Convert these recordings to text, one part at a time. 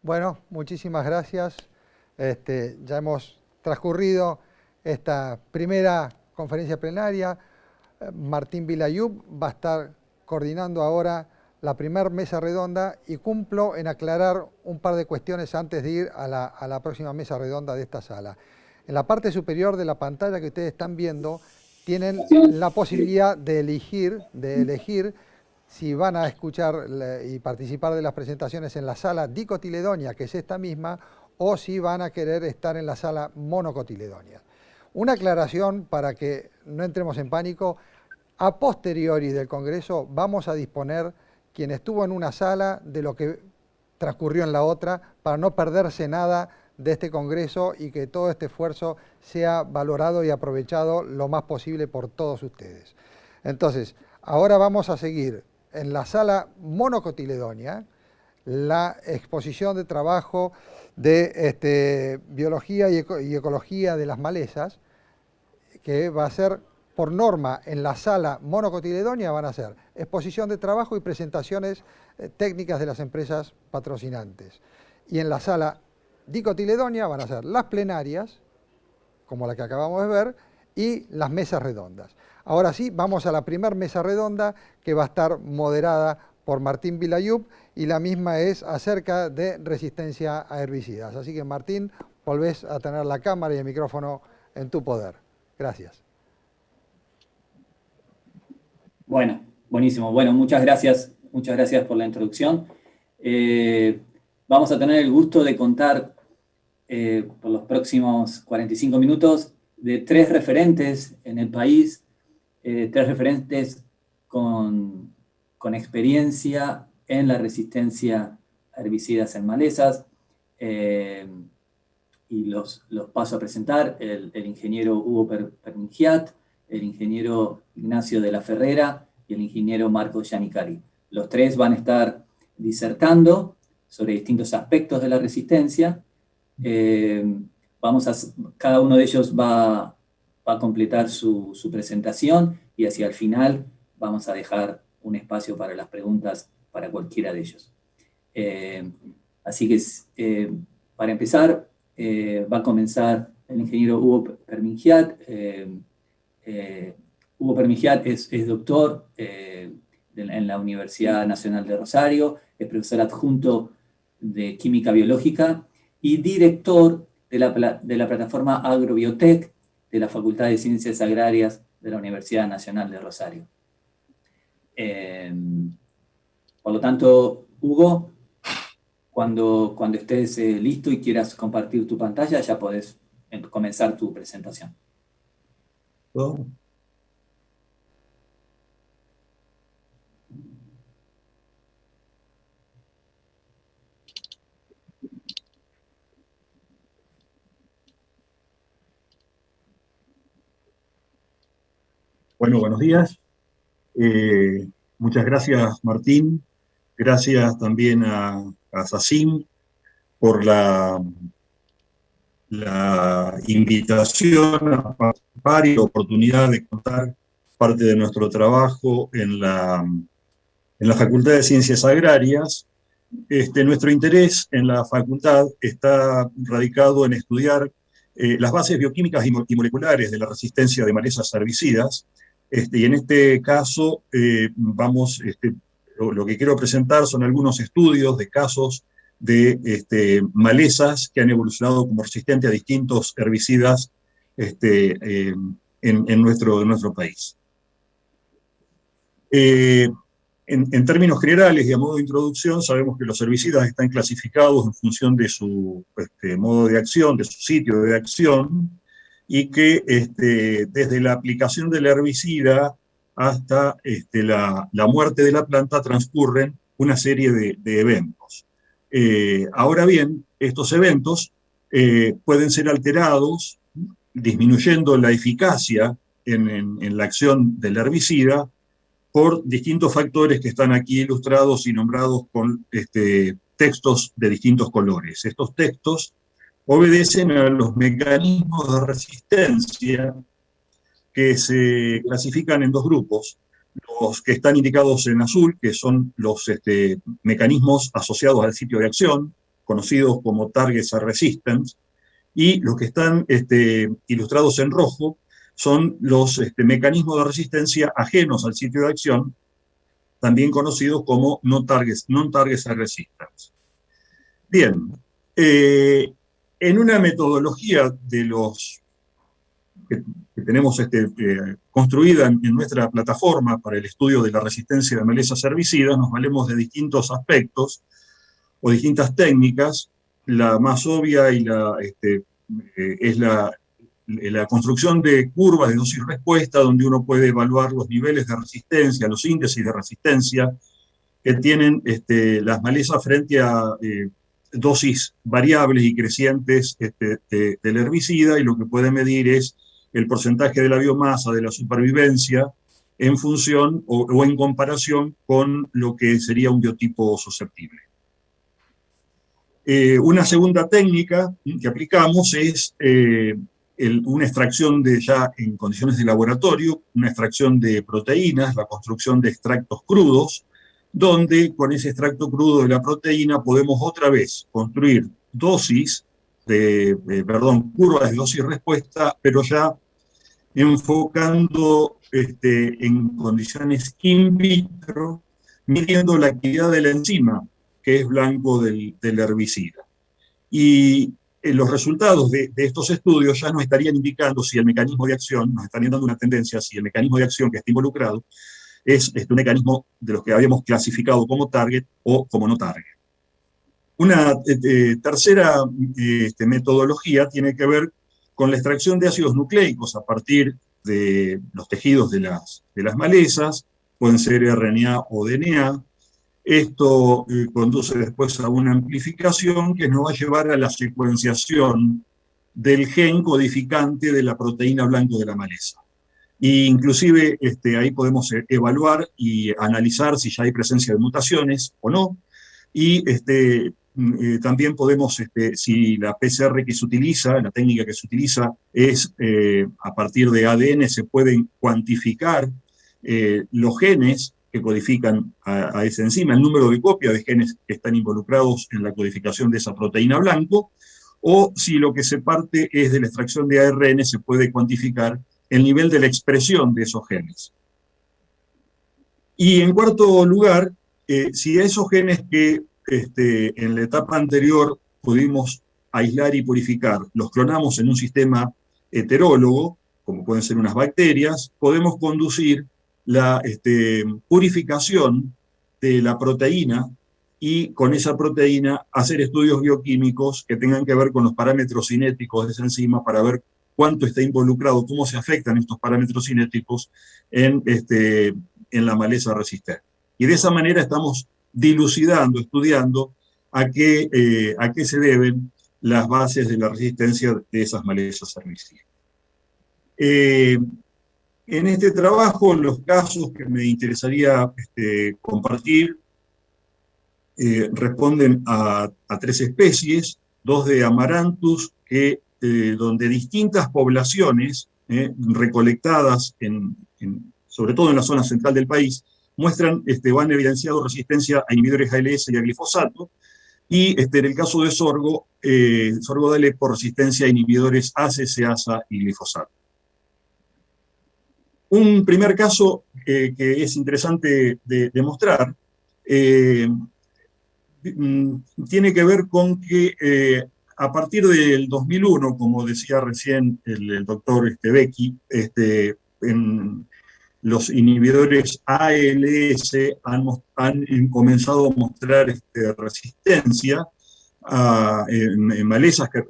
Bueno, muchísimas gracias. Ya hemos transcurrido esta primera conferencia plenaria. Martín Vilayub va a estar coordinando ahora la primera mesa redonda y cumplo en aclarar un par de cuestiones antes de ir a la próxima mesa redonda de esta sala. En la parte superior de la pantalla que ustedes están viendo, tienen la posibilidad de elegir si van a escuchar y participar de las presentaciones en la sala dicotiledonia, que es esta misma, o si van a querer estar en la sala monocotiledonia. Una aclaración para que no entremos en pánico: a posteriori del Congreso vamos a disponer, quien estuvo en una sala, de lo que transcurrió en la otra, para no perderse nada de este Congreso y que todo este esfuerzo sea valorado y aprovechado lo más posible por todos ustedes. Entonces, ahora vamos a seguir en la sala monocotiledonia la exposición de trabajo de biología y ecología de las malezas, que va a ser por norma en la sala monocotiledonia. Van a ser exposición de trabajo y presentaciones técnicas de las empresas patrocinantes. Y en la sala dicotiledonia van a ser las plenarias, como la que acabamos de ver, y las mesas redondas. Ahora sí, vamos a la primera mesa redonda, que va a estar moderada por Martín Vilayub, y la misma es acerca de resistencia a herbicidas. Así que, Martín, volvés a tener la cámara y el micrófono en tu poder. Gracias. Bueno, buenísimo. Bueno, muchas gracias por la introducción. Vamos a tener el gusto de contar por los próximos 45 minutos de 3 referentes en el país, 3 referentes con experiencia en la resistencia a herbicidas en malezas, y los paso a presentar: el ingeniero Hugo Permingiat, el ingeniero Ignacio de la Ferrera y el ingeniero Marco Giannicari. Los 3 van a estar disertando sobre distintos aspectos de la resistencia. Cada uno de ellos va a completar su presentación, y hacia el final vamos a dejar un espacio para las preguntas para cualquiera de ellos. Así que para empezar, va a comenzar el ingeniero Hugo Permingiat. Hugo Permingiat es doctor en la Universidad Nacional de Rosario, es profesor adjunto de Química Biológica y director de la plataforma Agrobiotech de la Facultad de Ciencias Agrarias de la Universidad Nacional de Rosario. Por lo tanto, Hugo, cuando estés listo y quieras compartir tu pantalla, ya podés comenzar tu presentación. ¿Todo? Bueno, buenos días. Muchas gracias, Martín. Gracias también a SACIM por la invitación a participar y la oportunidad de contar parte de nuestro trabajo en la Facultad de Ciencias Agrarias. Nuestro interés en la facultad está radicado en estudiar las bases bioquímicas y moleculares de la resistencia de malezas a herbicidas. Y en este caso, lo que quiero presentar son algunos estudios de casos de malezas que han evolucionado como resistentes a distintos herbicidas en nuestro país. En términos generales y a modo de introducción, sabemos que los herbicidas están clasificados en función de su modo de acción, de su sitio de acción, y que desde la aplicación del herbicida hasta la muerte de la planta transcurren una serie de eventos. Ahora bien, estos eventos pueden ser alterados, disminuyendo la eficacia en la acción del herbicida, por distintos factores que están aquí ilustrados y nombrados con textos de distintos colores. Estos textos obedecen a los mecanismos de resistencia que se clasifican en 2 grupos. Los que están indicados en azul, que son los mecanismos asociados al sitio de acción, conocidos como targets are resistant, y los que están ilustrados en rojo son los mecanismos de resistencia ajenos al sitio de acción, también conocidos como non-targets are resistant. Bien, en una metodología de los que tenemos construida en nuestra plataforma para el estudio de la resistencia de malezas herbicidas, nos valemos de distintos aspectos o distintas técnicas. La más obvia y es la construcción de curvas de dosis-respuesta, donde uno puede evaluar los niveles de resistencia, los índices de resistencia que tienen las malezas frente a dosis variables y crecientes del herbicida, y lo que puede medir es el porcentaje de la biomasa, de la supervivencia, en función o en comparación con lo que sería un biotipo susceptible. Una segunda técnica que aplicamos es una extracción ya en condiciones de laboratorio, una extracción de proteínas, la construcción de extractos crudos, donde con ese extracto crudo de la proteína podemos otra vez construir curvas de dosis-respuesta, pero ya enfocando en condiciones in vitro, midiendo la actividad de la enzima, que es blanco del herbicida. Y los resultados de estos estudios ya nos estarían indicando si el mecanismo de acción, nos estarían dando una tendencia, si el mecanismo de acción que está involucrado es un mecanismo de los que habíamos clasificado como target o como no target. Una tercera metodología tiene que ver con la extracción de ácidos nucleicos a partir de los tejidos de las malezas, pueden ser RNA o DNA. Esto conduce después a una amplificación que nos va a llevar a la secuenciación del gen codificante de la proteína blanco de la maleza. E inclusive ahí podemos evaluar y analizar si ya hay presencia de mutaciones o no, y también podemos, si la PCR que se utiliza, la técnica que se utiliza es a partir de ADN, se pueden cuantificar los genes que codifican a esa enzima, el número de copias de genes que están involucrados en la codificación de esa proteína blanco, o si lo que se parte es de la extracción de ARN, se puede cuantificar el nivel de la expresión de esos genes. Y en cuarto lugar, si esos genes que en la etapa anterior pudimos aislar y purificar, los clonamos en un sistema heterólogo, como pueden ser unas bacterias, podemos conducir la purificación de la proteína y con esa proteína hacer estudios bioquímicos que tengan que ver con los parámetros cinéticos de esa enzima para ver cuánto está involucrado, cómo se afectan estos parámetros cinéticos en la maleza resistente. Y de esa manera estamos dilucidando, estudiando a qué se deben las bases de la resistencia de esas malezas herbicidas. En este trabajo, los casos que me interesaría compartir responden a 3 especies, 2 de Amaranthus, donde distintas poblaciones recolectadas, sobre todo en la zona central del país, van evidenciando resistencia a inhibidores ALS y a glifosato, y en el caso de sorgo de Alepo, resistencia a inhibidores ACE, ASA y glifosato. Un primer caso que es interesante de mostrar tiene que ver con que a partir del 2001, como decía recién el doctor Becky, los inhibidores ALS han comenzado a mostrar resistencia en malezas que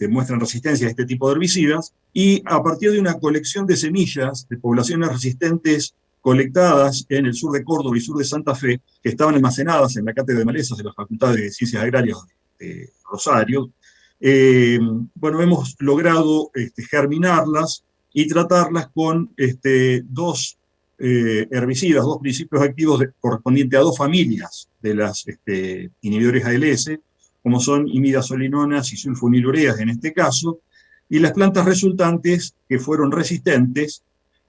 muestran resistencia a este tipo de herbicidas, y a partir de una colección de semillas de poblaciones resistentes colectadas en el sur de Córdoba y sur de Santa Fe, que estaban almacenadas en la Cátedra de Malezas de la Facultad de Ciencias Agrarias de Rosario, hemos logrado germinarlas y tratarlas con 2 herbicidas, 2 principios activos correspondientes a 2 familias de las inhibidores ALS, como son imidazolinonas y sulfonilureas en este caso, y las plantas resultantes que fueron resistentes,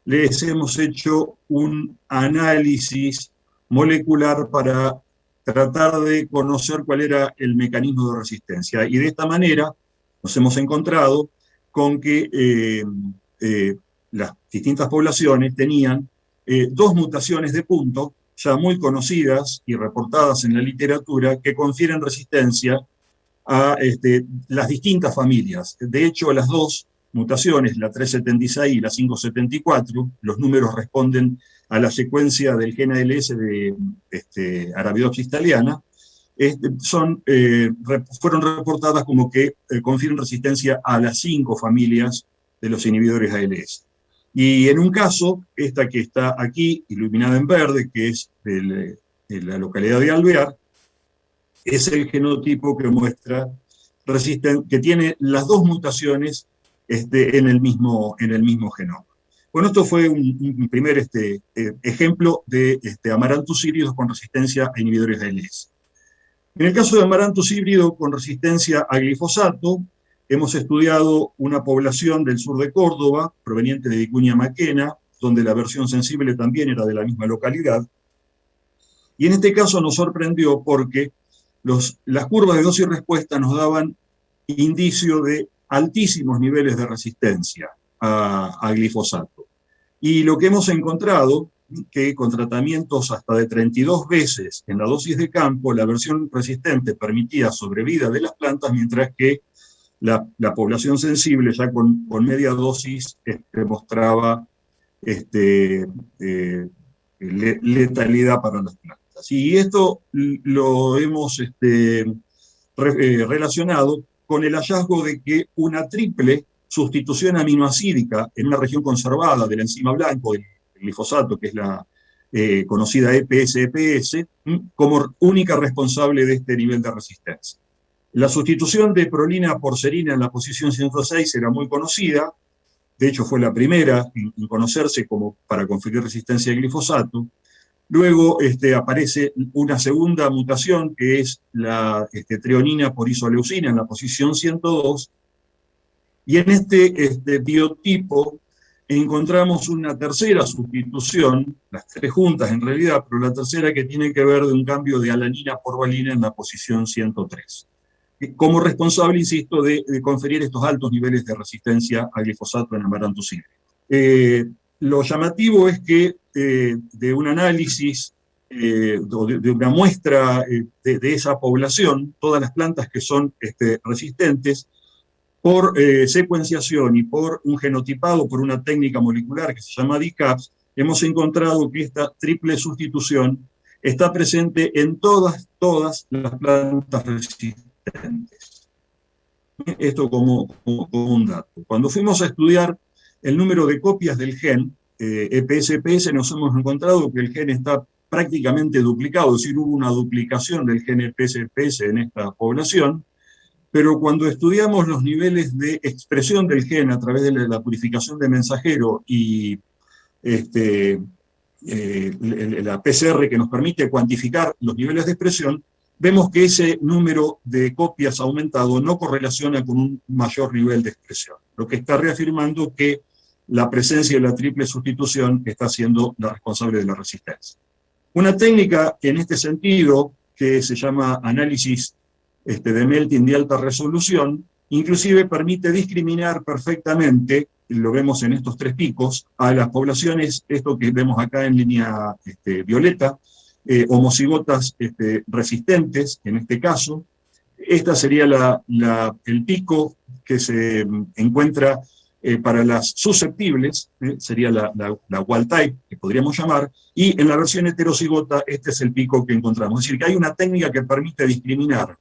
les hemos hecho un análisis molecular para tratar de conocer cuál era el mecanismo de resistencia. Y de esta manera nos hemos encontrado con que las distintas poblaciones tenían dos mutaciones de punto ya muy conocidas y reportadas en la literatura que confieren resistencia a las distintas familias. De hecho, las dos mutaciones, la 376 y la 574, los números responden a la secuencia del gen ALS de Arabidopsis thaliana, fueron reportadas como que confieren resistencia a las 5 familias de los inhibidores ALS. Y en un caso, esta que está aquí, iluminada en verde, que es de la localidad de Alvear, es el genotipo que muestra que tiene las dos mutaciones en el mismo genoma. Bueno, esto fue un primer ejemplo de Amaranthus híbridos con resistencia a inhibidores ALS. En el caso de Amaranthus híbrido con resistencia a glifosato, hemos estudiado una población del sur de Córdoba, proveniente de Vicuña Maquena, donde la versión sensible también era de la misma localidad. Y en este caso nos sorprendió porque las curvas de dosis y respuesta nos daban indicio de altísimos niveles de resistencia a glifosato. Y lo que hemos encontrado, que con tratamientos hasta de 32 veces en la dosis de campo, la versión resistente permitía sobrevida de las plantas, mientras que la población sensible ya con media dosis mostraba letalidad para las plantas. Y esto lo hemos relacionado con el hallazgo de que una triple sustitución aminoacídica en una región conservada de la enzima blanco, el glifosato, que es la conocida EPS-EPS, como única responsable de este nivel de resistencia. La sustitución de prolina por serina en la posición 106 era muy conocida, de hecho fue la primera en conocerse como para conferir resistencia al glifosato. Luego aparece una segunda mutación, que es la treonina por isoleucina en la posición 102, y en este biotipo encontramos una tercera sustitución, las tres juntas en realidad, pero la tercera que tiene que ver de un cambio de alanina por valina en la posición 103. Como responsable, insisto, de conferir estos altos niveles de resistencia al glifosato en Amaranthus híbrido. Lo llamativo es que de un análisis, de una muestra de esa población, todas las plantas que son resistentes, por secuenciación y por un genotipado, por una técnica molecular que se llama DCAPS, hemos encontrado que esta triple sustitución está presente en todas las plantas resistentes. Esto como un dato. Cuando fuimos a estudiar el número de copias del gen EPS-EPS, nos hemos encontrado que el gen está prácticamente duplicado, es decir, hubo una duplicación del gen EPS-EPS en esta población, pero cuando estudiamos los niveles de expresión del gen a través de la purificación de mensajero y la PCR que nos permite cuantificar los niveles de expresión, vemos que ese número de copias aumentado no correlaciona con un mayor nivel de expresión, lo que está reafirmando que la presencia de la triple sustitución está siendo la responsable de la resistencia. Una técnica en este sentido, que se llama análisis de melting de alta resolución, inclusive permite discriminar perfectamente, lo vemos en estos tres picos, a las poblaciones, esto que vemos acá en línea violeta, homocigotas resistentes, en este caso. Esta sería el pico que se encuentra para las susceptibles, sería la wild type, que podríamos llamar, y en la versión heterocigota este es el pico que encontramos. Es decir, que hay una técnica que permite discriminar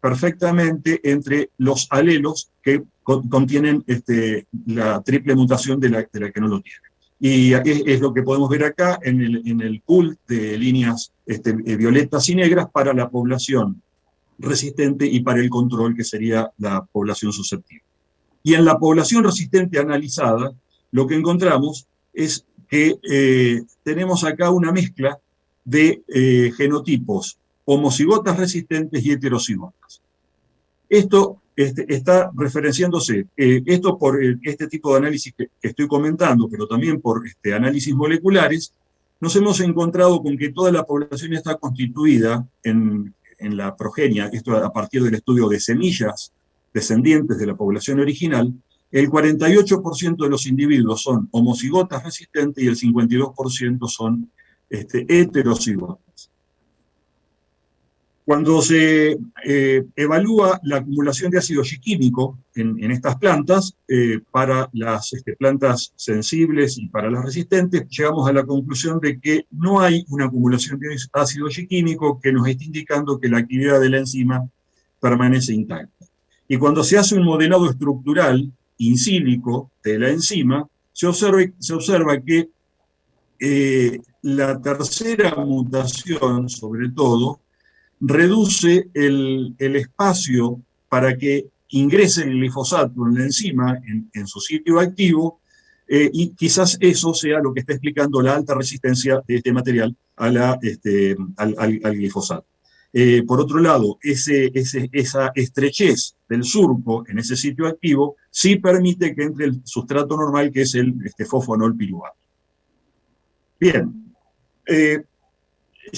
perfectamente entre los alelos que contienen la triple mutación de la que no lo tiene. Y es lo que podemos ver acá en el pool de líneas violetas y negras para la población resistente y para el control, que sería la población susceptible. Y en la población resistente analizada, lo que encontramos es que tenemos acá una mezcla de genotipos homocigotas resistentes y heterocigotas. Esto está referenciándose, esto por este tipo de análisis que estoy comentando, pero también por análisis moleculares, nos hemos encontrado con que toda la población está constituida en la progenia, esto a partir del estudio de semillas descendientes de la población original. El 48% de los individuos son homocigotas resistentes y el 52% son heterocigotas. Cuando se evalúa la acumulación de ácido yiquímico en estas plantas, para las plantas sensibles y para las resistentes, llegamos a la conclusión de que no hay una acumulación de ácido yiquímico que nos esté indicando que la actividad de la enzima permanece intacta. Y cuando se hace un modelado estructural in silico de la enzima, se observa que la tercera mutación, sobre todo, reduce el espacio para que ingrese el glifosato en la enzima, en su sitio activo, y quizás eso sea lo que está explicando la alta resistencia de este material al glifosato. Por otro lado, esa estrechez del surco en ese sitio activo sí permite que entre el sustrato normal, que es el fosfonol piruvato. Bien,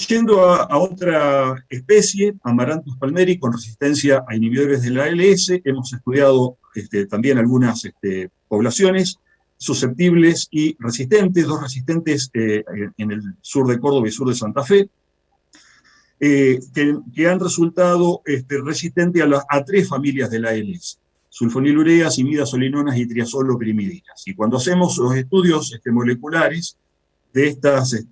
yendo a otra especie, Amaranthus palmeri, con resistencia a inhibidores de la ALS, hemos estudiado también algunas poblaciones susceptibles y resistentes, dos resistentes en el sur de Córdoba y sur de Santa Fe, que han resultado resistentes a tres familias de la ALS: sulfonilureas, imidazolinonas y triazolopirimidinas. Y cuando hacemos los estudios moleculares de estas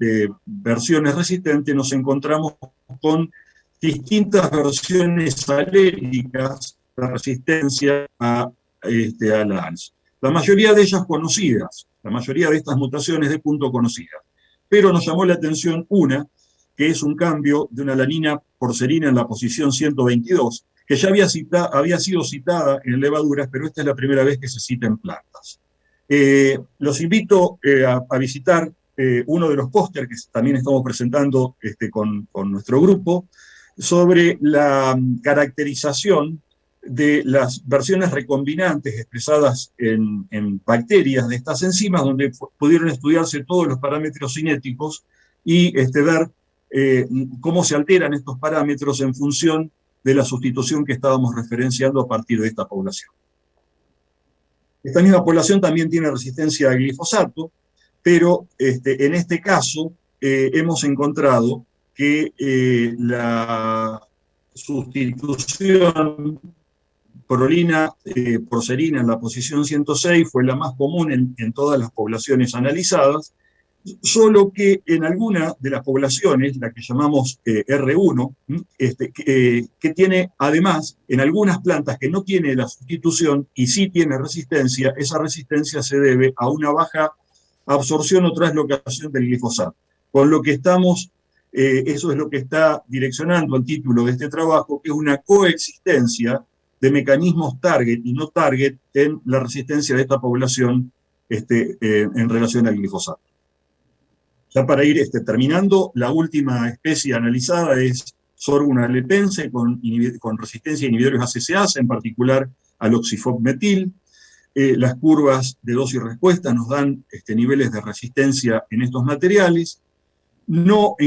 versiones resistentes, nos encontramos con distintas versiones alérgicas de resistencia a la ALS. La mayoría de ellas conocidas, la mayoría de estas mutaciones de punto conocidas. Pero nos llamó la atención una, que es un cambio de una alanina porcerina en la posición 122, que ya había sido citada en levaduras, pero esta es la primera vez que se cita en plantas. Los invito a visitar uno de los pósteres que también estamos presentando con nuestro grupo, sobre la caracterización de las versiones recombinantes expresadas en bacterias de estas enzimas, donde pudieron estudiarse todos los parámetros cinéticos y ver cómo se alteran estos parámetros en función de la sustitución que estábamos referenciando a partir de esta población. Esta misma población también tiene resistencia al glifosato, pero en este caso hemos encontrado que la sustitución prolina porcerina en la posición 106 fue la más común en todas las poblaciones analizadas, solo que en alguna de las poblaciones, la que llamamos R1, que tiene además en algunas plantas que no tiene la sustitución y sí tiene resistencia, esa resistencia se debe a una baja absorción o translocación del glifosato. Con lo que estamos, eso es lo que está direccionando el título de este trabajo, que es una coexistencia de mecanismos target y no target en la resistencia de esta población en relación al glifosato. Ya para ir terminando, la última especie analizada es Sorghum alepense con resistencia a inhibidores ACCase, en particular al oxifosmetil. Las curvas de dosis y respuesta nos dan niveles de resistencia en estos materiales. No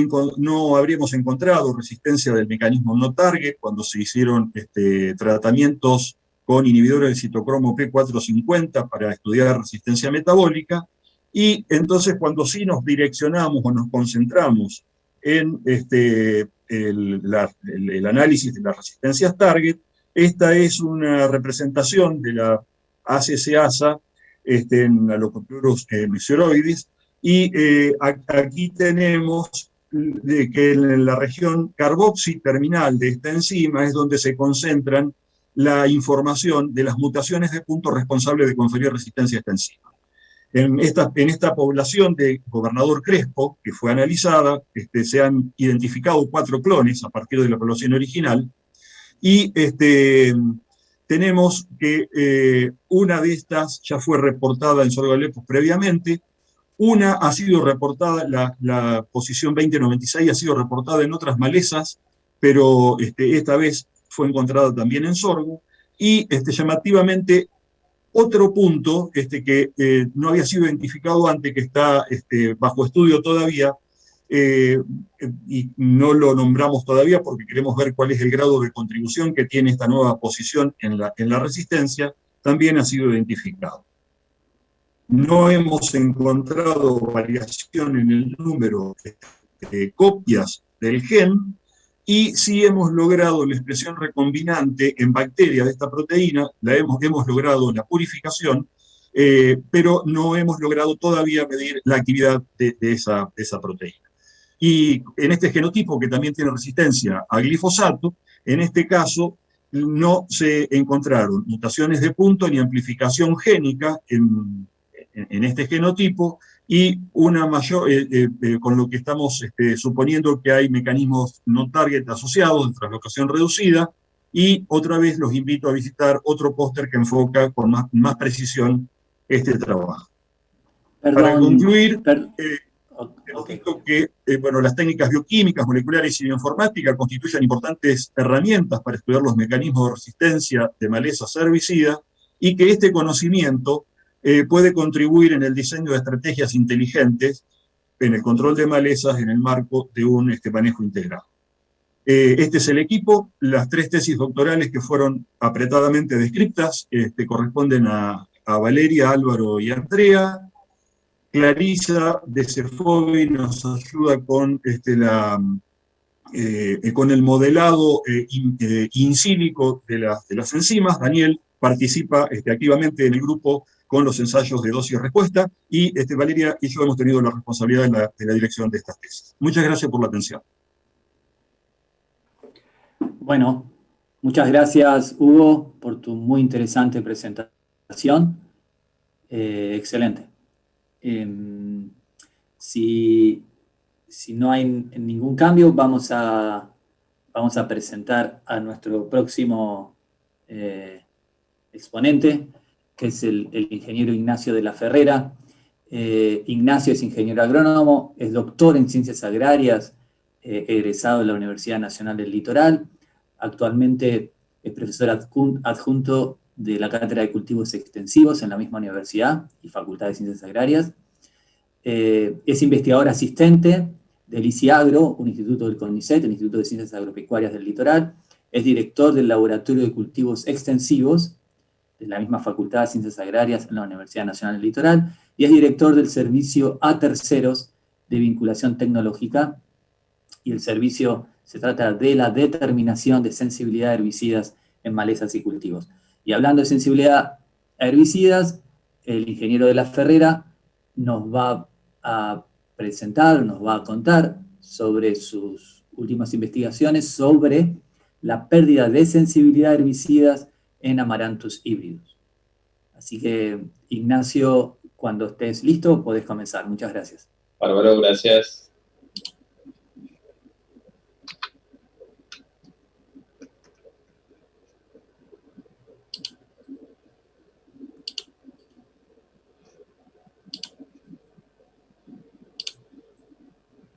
habríamos encontrado resistencia del mecanismo no target cuando se hicieron tratamientos con inhibidores del citocromo P450 para estudiar resistencia metabólica. Y entonces cuando sí nos direccionamos o nos concentramos en el análisis de las resistencias target, esta es una representación de la ACCasa en Alocoplurus meseroides, y aquí tenemos que en la región carboxy terminal de esta enzima es donde se concentran la información de las mutaciones de punto responsables de conferir resistencia a esta enzima. En esta población de Gobernador Crespo, que fue analizada, se han identificado 4 clones a partir de la población original, y tenemos que una de estas ya fue reportada en Sorgo Alepos previamente, una ha sido reportada, la posición 2096 ha sido reportada en otras malezas, pero esta vez fue encontrada también en sorgo, y llamativamente otro punto que no había sido identificado antes, que está bajo estudio todavía, y no lo nombramos todavía porque queremos ver cuál es el grado de contribución que tiene esta nueva posición en la resistencia, también ha sido identificado. No hemos encontrado variación en el número de copias del gen, y sí hemos logrado la expresión recombinante en bacterias de esta proteína, hemos logrado la purificación, pero no hemos logrado todavía medir la actividad de esa proteína. Y en este genotipo, que también tiene resistencia a glifosato, en este caso no se encontraron mutaciones de punto ni amplificación génica en este genotipo, y una mayor, con lo que estamos suponiendo que hay mecanismos no target asociados de translocación reducida, y otra vez los invito a visitar otro póster que enfoca con más precisión este trabajo. Perdón, para concluir, okay. que bueno, las técnicas bioquímicas, moleculares y bioinformática constituyen importantes herramientas para estudiar los mecanismos de resistencia de malezas herbicidas, y que este conocimiento puede contribuir en el diseño de estrategias inteligentes en el control de malezas en el marco de un manejo integrado. Este es el equipo. Las 3 tesis doctorales que fueron apretadamente descritas corresponden a Valeria, Álvaro y Andrea. Clarisa de Cefovi nos ayuda con, con el modelado in silico de las enzimas. Daniel participa activamente en el grupo con los ensayos de dosis y respuesta, y Valeria y yo hemos tenido la responsabilidad de la dirección de estas tesis. Muchas gracias por la atención. Bueno, muchas gracias, Hugo, por tu muy interesante presentación. Excelente. Si no hay ningún cambio, vamos a presentar a nuestro próximo exponente, que es el ingeniero Ignacio de la Ferrera. Ignacio es ingeniero agrónomo, es doctor en ciencias agrarias, egresado de la Universidad Nacional del Litoral. Actualmente es profesor adjunto de la Cátedra de Cultivos Extensivos en la misma universidad y Facultad de Ciencias Agrarias. Es investigador asistente del ICIAGRO, un instituto del CONICET, el Instituto de Ciencias Agropecuarias del Litoral. Es director del Laboratorio de Cultivos Extensivos de la misma Facultad de Ciencias Agrarias en la Universidad Nacional del Litoral, y es director del Servicio a Terceros de Vinculación Tecnológica, y el servicio se trata de la determinación de sensibilidad a herbicidas en malezas y cultivos. Y hablando de sensibilidad a herbicidas, el ingeniero de la Ferrera nos va a presentar, nos va a contar sobre sus últimas investigaciones sobre la pérdida de sensibilidad a herbicidas en Amaranthus híbridos. Así que, Ignacio, cuando estés listo, podés comenzar. Muchas gracias. Bárbaro, gracias.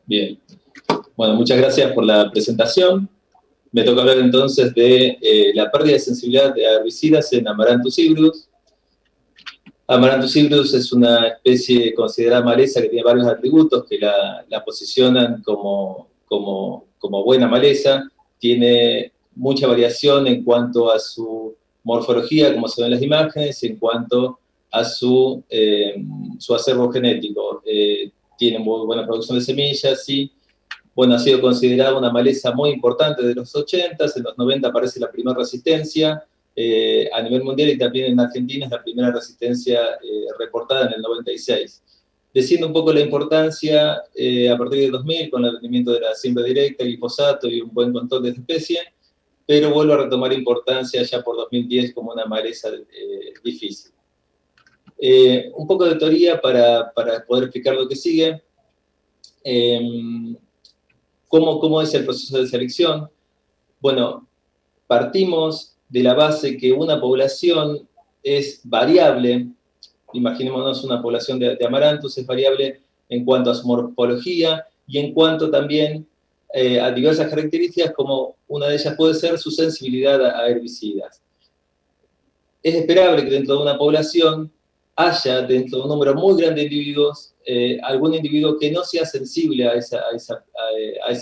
Bien. Bueno, muchas gracias por la presentación. Me toca hablar entonces de la pérdida de sensibilidad de herbicidas en Amaranthus híbridos. Amaranthus híbridos es una especie considerada maleza que tiene varios atributos que la posicionan como buena maleza. Tiene mucha variación en cuanto a su morfología, como se ven en las imágenes, en cuanto a su acervo genético. Tiene muy buena producción de semillas y, bueno, ha sido considerada una maleza muy importante de los 80s, en los 90 aparece la primera resistencia, a nivel mundial y también en Argentina es la primera resistencia reportada en el 96. Desciende un poco la importancia a partir del 2000 con el rendimiento de la siembra directa, el glifosato y un buen control de esta especie, pero vuelve a retomar importancia ya por 2010 como una maleza difícil. Un poco de teoría para poder explicar lo que sigue. ¿Cómo es el proceso de selección? Bueno, partimos de la base que una población es variable. Imaginémonos una población de Amaranthus, es variable en cuanto a su morfología y en cuanto también a diversas características, como una de ellas puede ser su sensibilidad a herbicidas. Es esperable que dentro de una población haya dentro de un número muy grande de individuos, algún individuo que no sea sensible a ese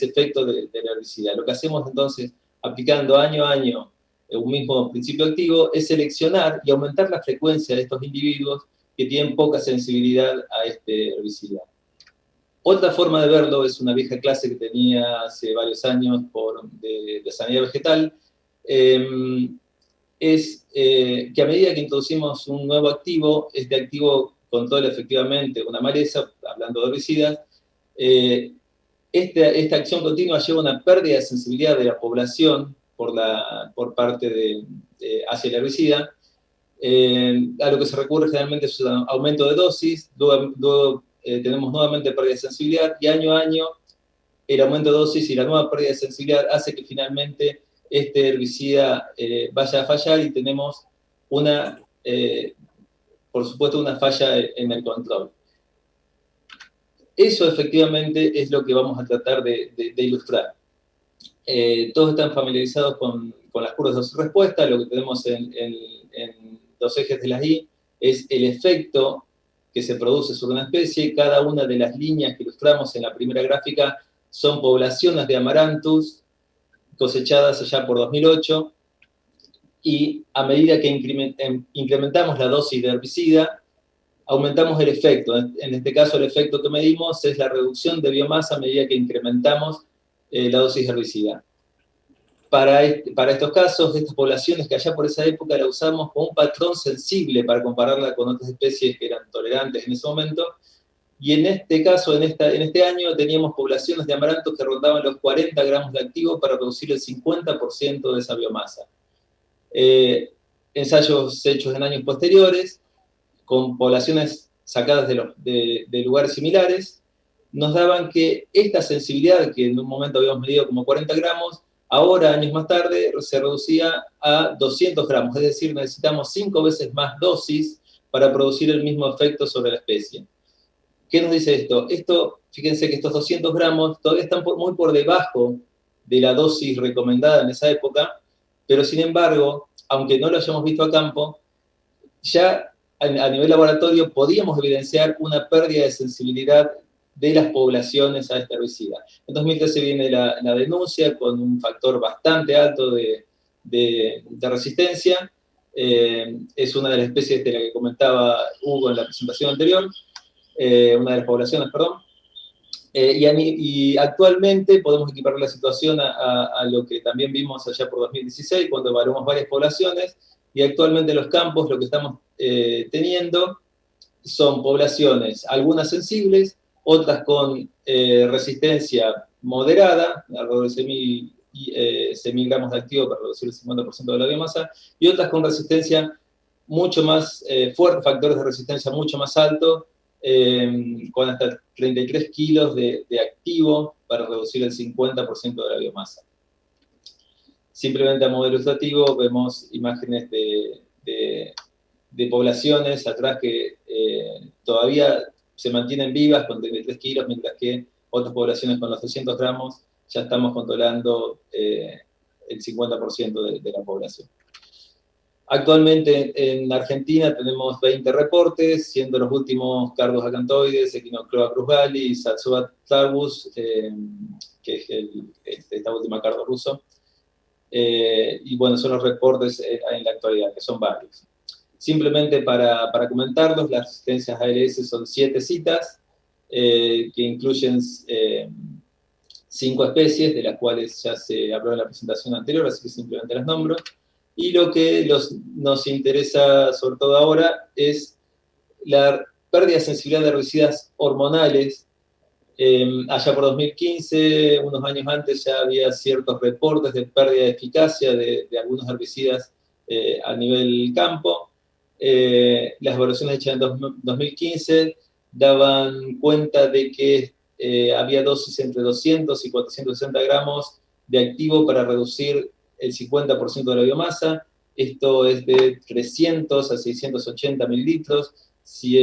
efecto de la herbicida. Lo que hacemos entonces, aplicando año a año un mismo principio activo, es seleccionar y aumentar la frecuencia de estos individuos que tienen poca sensibilidad a este herbicida. Otra forma de verlo es una vieja clase que tenía hace varios años de sanidad vegetal, es que a medida que introducimos un nuevo activo, este activo controla efectivamente una maleza, hablando de herbicidas, esta acción continua lleva a una pérdida de sensibilidad de la población hacia el herbicida, a lo que se recurre generalmente es un aumento de dosis, luego tenemos nuevamente pérdida de sensibilidad, y año a año el aumento de dosis y la nueva pérdida de sensibilidad hace que finalmente este herbicida vaya a fallar y tenemos por supuesto, una falla en el control. Eso efectivamente es lo que vamos a tratar de ilustrar. Todos están familiarizados con las curvas de dosis-respuesta. Lo que tenemos en los ejes de las Y es el efecto que se produce sobre una especie. Cada una de las líneas que ilustramos en la primera gráfica son poblaciones de Amaranthus cosechadas allá por 2008, y a medida que incrementamos la dosis de herbicida, aumentamos el efecto. En este caso, el efecto que medimos es la reducción de biomasa a medida que incrementamos la dosis de herbicida. Para estos casos, estas poblaciones que allá por esa época la usamos como un patrón sensible para compararla con otras especies que eran tolerantes en ese momento, y en este caso, en este año, teníamos poblaciones de amarantos que rondaban los 40 gramos de activo para producir el 50% de esa biomasa. Ensayos hechos en años posteriores, con poblaciones sacadas de lugares similares, nos daban que esta sensibilidad, que en un momento habíamos medido como 40 gramos, ahora, años más tarde, se reducía a 200 gramos, es decir, necesitamos 5 veces más dosis para producir el mismo efecto sobre la especie. ¿Qué nos dice esto? Fíjense que estos 200 gramos todavía están muy por debajo de la dosis recomendada en esa época, pero sin embargo, aunque no lo hayamos visto a campo, ya a nivel laboratorio podíamos evidenciar una pérdida de sensibilidad de las poblaciones a este herbicida. En 2013 viene la denuncia con un factor bastante alto de resistencia. Es una de las especies de la que comentaba Hugo en la presentación anterior, una de las poblaciones, perdón. Y actualmente podemos equiparar la situación a lo que también vimos allá por 2016, cuando evaluamos varias poblaciones, y actualmente en los campos lo que estamos teniendo son poblaciones, algunas sensibles, otras con resistencia moderada, alrededor de 6.000 gramos de activo para reducir el 50% de la biomasa, y otras con resistencia mucho más fuerte, factores de resistencia mucho más altos, con hasta 33 kilos de activo para reducir el 50% de la biomasa. Simplemente a modo ilustrativo vemos imágenes de poblaciones atrás que todavía se mantienen vivas con 33 kilos, mientras que otras poblaciones con los 200 gramos ya estamos controlando el 50% de la población. Actualmente en Argentina tenemos 20 reportes, siendo los últimos Cardos acantoides, Echinoclea cruzgali y Saxoba tarbus, que es esta última cardo ruso. Y bueno, son los reportes en la actualidad, que son varios. Simplemente para comentarlos, las resistencias ALS son 7 citas, que incluyen 5 especies, de las cuales ya se habló en la presentación anterior, así que simplemente las nombro. Y lo que nos interesa sobre todo ahora es la pérdida de sensibilidad de herbicidas hormonales. Allá por 2015, unos años antes, ya había ciertos reportes de pérdida de eficacia de algunos herbicidas a nivel campo. Las evaluaciones hechas en 2015 daban cuenta de que había dosis entre 200 y 460 gramos de activo para reducir el 50% de la biomasa. Esto es de 300 a 680 mililitros. Si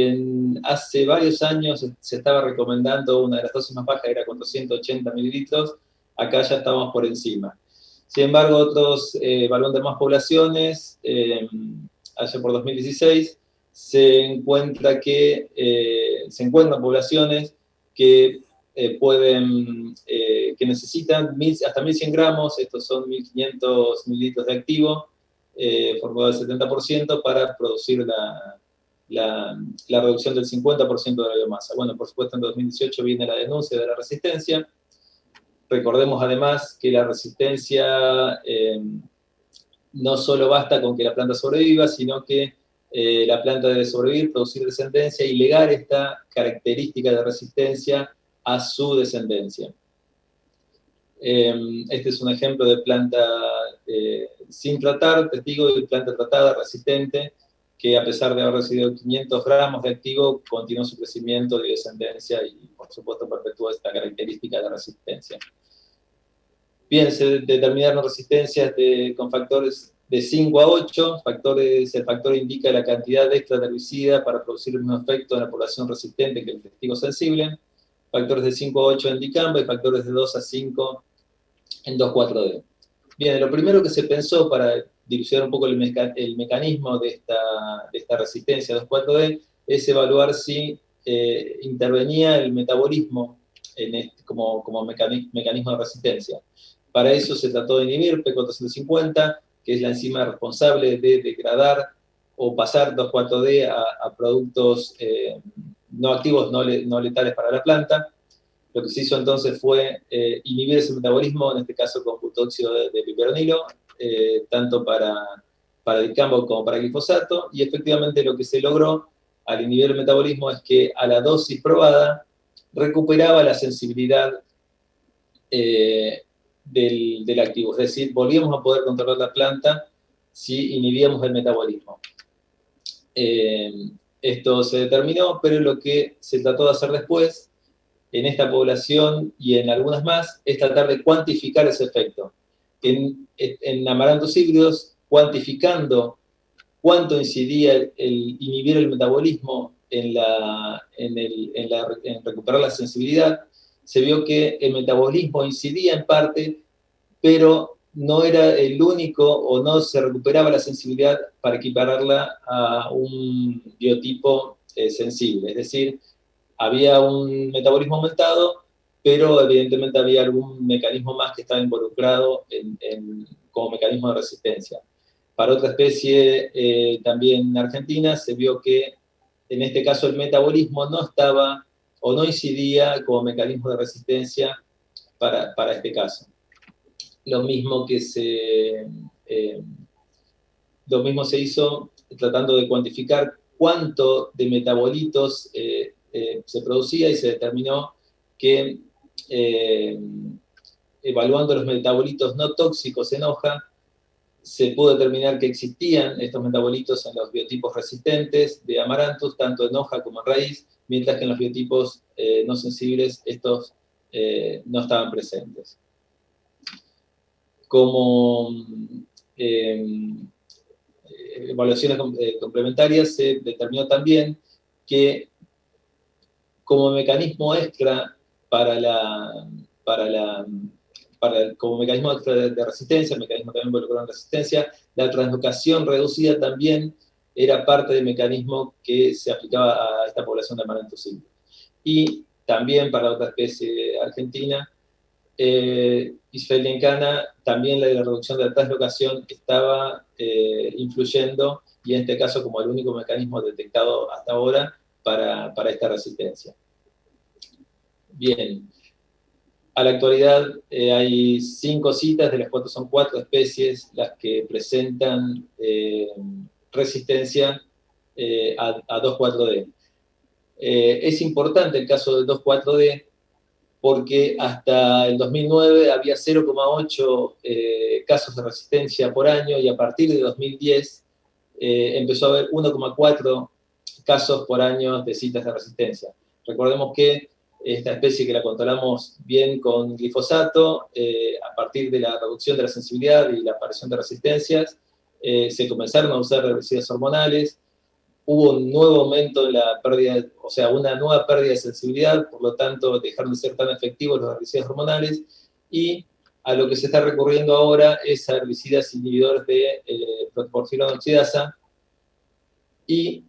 hace varios años se estaba recomendando una de las dosis más bajas, era 480 mililitros, acá ya estamos por encima. Sin embargo, otros evaluando más poblaciones, allá por 2016, se encuentran poblaciones que que necesitan hasta 1.100 gramos, estos son 1.500 mililitros de activo, formado del 70% para producir la reducción del 50% de la biomasa. Bueno, por supuesto, en 2018 viene la denuncia de la resistencia. Recordemos además que la resistencia no solo basta con que la planta sobreviva, sino que la planta debe sobrevivir, producir descendencia y legar esta característica de resistencia a su descendencia. Este es un ejemplo de planta sin tratar, testigo de planta tratada, resistente, que a pesar de haber recibido 500 gramos de activo, continuó su crecimiento y descendencia y, por supuesto, perpetúa esta característica de resistencia. Bien, se determinaron resistencias con factores de 5 a 8. El factor indica la cantidad extra de herbicida para producir el mismo efecto en la población resistente que el testigo sensible. Factores de 5 a 8 en dicamba y factores de 2 a 5 en 2,4-D. Bien, lo primero que se pensó para dilucidar un poco el mecanismo de esta resistencia 2,4-D es evaluar si intervenía el metabolismo como mecanismo de resistencia. Para eso se trató de inhibir P450, que es la enzima responsable de degradar o pasar 2,4-D a productos no activos, no letales para la planta. Lo que se hizo entonces fue inhibir ese metabolismo, en este caso con butóxido de piperonilo, tanto para dicambo como para glifosato, y efectivamente lo que se logró al inhibir el metabolismo es que a la dosis probada recuperaba la sensibilidad del activo, es decir, volvíamos a poder controlar la planta si inhibíamos el metabolismo. Esto se determinó, pero lo que se trató de hacer después, en esta población y en algunas más, es tratar de cuantificar ese efecto. En amarantos híbridos, cuantificando cuánto incidía el inhibir el metabolismo en recuperar la sensibilidad, se vio que el metabolismo incidía en parte, pero no era el único o no se recuperaba la sensibilidad para equipararla a un biotipo sensible. Es decir, había un metabolismo aumentado, pero evidentemente había algún mecanismo más que estaba involucrado como mecanismo de resistencia. Para otra especie, también en Argentina, se vio que en este caso el metabolismo no estaba o no incidía como mecanismo de resistencia para este caso. Lo mismo se hizo tratando de cuantificar cuánto de metabolitos se producía y se determinó que evaluando los metabolitos no tóxicos en hoja, se pudo determinar que existían estos metabolitos en los biotipos resistentes de Amaranthus, tanto en hoja como en raíz, mientras que en los biotipos no sensibles estos no estaban presentes. Como evaluaciones complementarias se determinó también que como mecanismo extra como mecanismo extra de resistencia, el mecanismo también involucrado en resistencia, la translocación reducida también era parte del mecanismo que se aplicaba a esta población de Amaranthus híbrido. Y también para otra especie argentina, Isfeldiancana, también la reducción de la translocación estaba influyendo, y en este caso como el único mecanismo detectado hasta ahora para esta resistencia. Bien, a la actualidad hay 5 citas, de las cuales son 4 especies las que presentan resistencia a 2,4-D. Es importante el caso del 2,4-D porque hasta el 2009 había 0,8 casos de resistencia por año, y a partir de 2010 empezó a haber 1,4 casos por año de citas de resistencia. Recordemos que esta especie que la controlamos bien con glifosato, a partir de la reducción de la sensibilidad y la aparición de resistencias, se comenzaron a usar herbicidas hormonales, hubo un nuevo aumento en la pérdida, o sea, una nueva pérdida de sensibilidad, por lo tanto dejaron de ser tan efectivos los herbicidas hormonales, y a lo que se está recurriendo ahora es a herbicidas inhibidores de protoporfirona oxidasa, y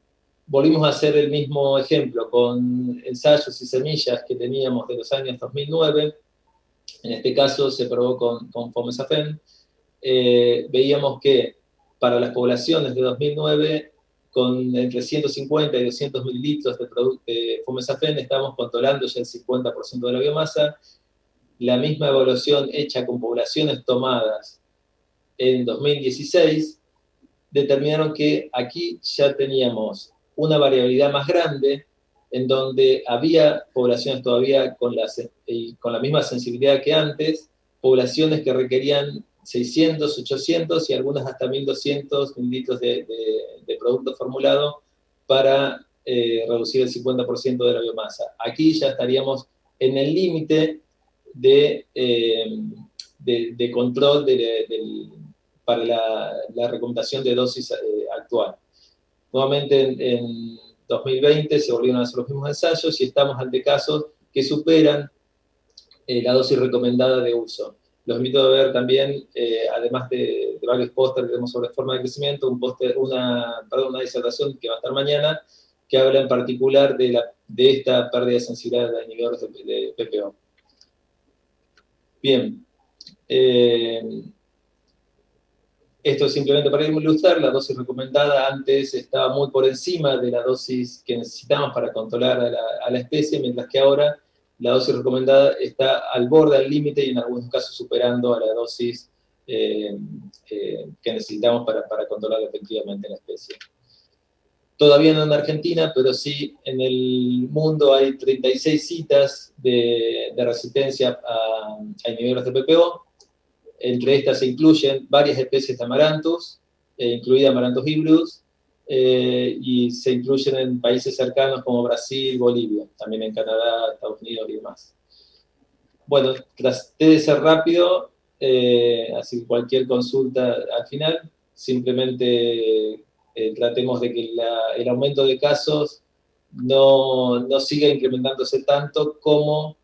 volvimos a hacer el mismo ejemplo con ensayos y semillas que teníamos de los años 2009. En este caso se probó con Fomesafen. Veíamos que para las poblaciones de 2009, con entre 150 y 200 mililitros de Fomesafen, estábamos controlando ya el 50% de la biomasa. La misma evaluación hecha con poblaciones tomadas en 2016, determinaron que aquí ya teníamos una variabilidad más grande, en donde había poblaciones todavía con la misma sensibilidad que antes, poblaciones que requerían 600, 800 y algunas hasta 1200 mililitros de producto formulado para reducir el 50% de la biomasa. Aquí ya estaríamos en el límite de control para la recomendación de dosis actual. Nuevamente en 2020 se volvieron a hacer los mismos ensayos y estamos ante casos que superan la dosis recomendada de uso. Los invito a ver también, además de varios pósteres que tenemos sobre forma de crecimiento, una disertación que va a estar mañana, que habla en particular de esta pérdida de sensibilidad de inhibidores de PPO. Bien. Esto es simplemente para ilustrar, la dosis recomendada antes estaba muy por encima de la dosis que necesitamos para controlar a la especie, mientras que ahora la dosis recomendada está al borde, al límite, y en algunos casos superando a la dosis que necesitamos para controlar efectivamente la especie. Todavía no en Argentina, pero sí en el mundo hay 36 citas de resistencia a inhibidores de PPO. Entre estas se incluyen varias especies de Amaranthus, incluida Amaranthus hybridus, y se incluyen en países cercanos como Brasil, Bolivia, también en Canadá, Estados Unidos y demás. Bueno, traté de ser rápido, así que cualquier consulta al final, simplemente tratemos de que el aumento de casos no siga incrementándose tanto como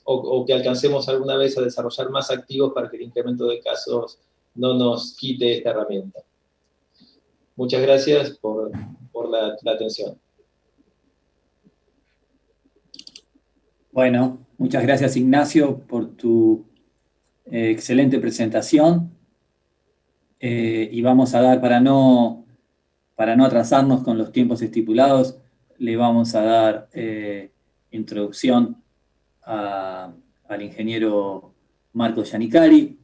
o que alcancemos alguna vez a desarrollar más activos para que el incremento de casos no nos quite esta herramienta. Muchas gracias por la atención. Bueno, muchas gracias Ignacio por tu excelente presentación. Y vamos a dar, para no atrasarnos con los tiempos estipulados, le vamos a dar introducción al ingeniero Marcos Giannicari.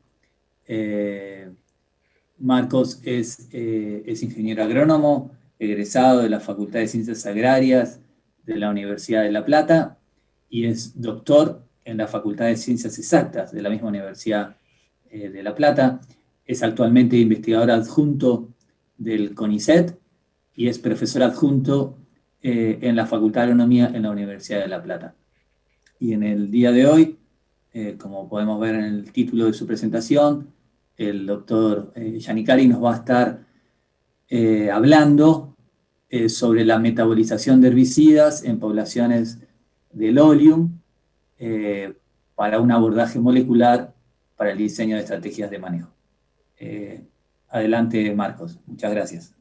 Marcos es ingeniero agrónomo, egresado de la Facultad de Ciencias Agrarias de la Universidad de La Plata y es doctor en la Facultad de Ciencias Exactas de la misma Universidad de La Plata. Es actualmente investigador adjunto del CONICET y es profesor adjunto en la Facultad de Agronomía en la Universidad de La Plata. Y en el día de hoy, como podemos ver en el título de su presentación, el doctor Giannicari nos va a estar hablando sobre la metabolización de herbicidas en poblaciones del Oleum para un abordaje molecular para el diseño de estrategias de manejo. Adelante, Marcos. Muchas gracias.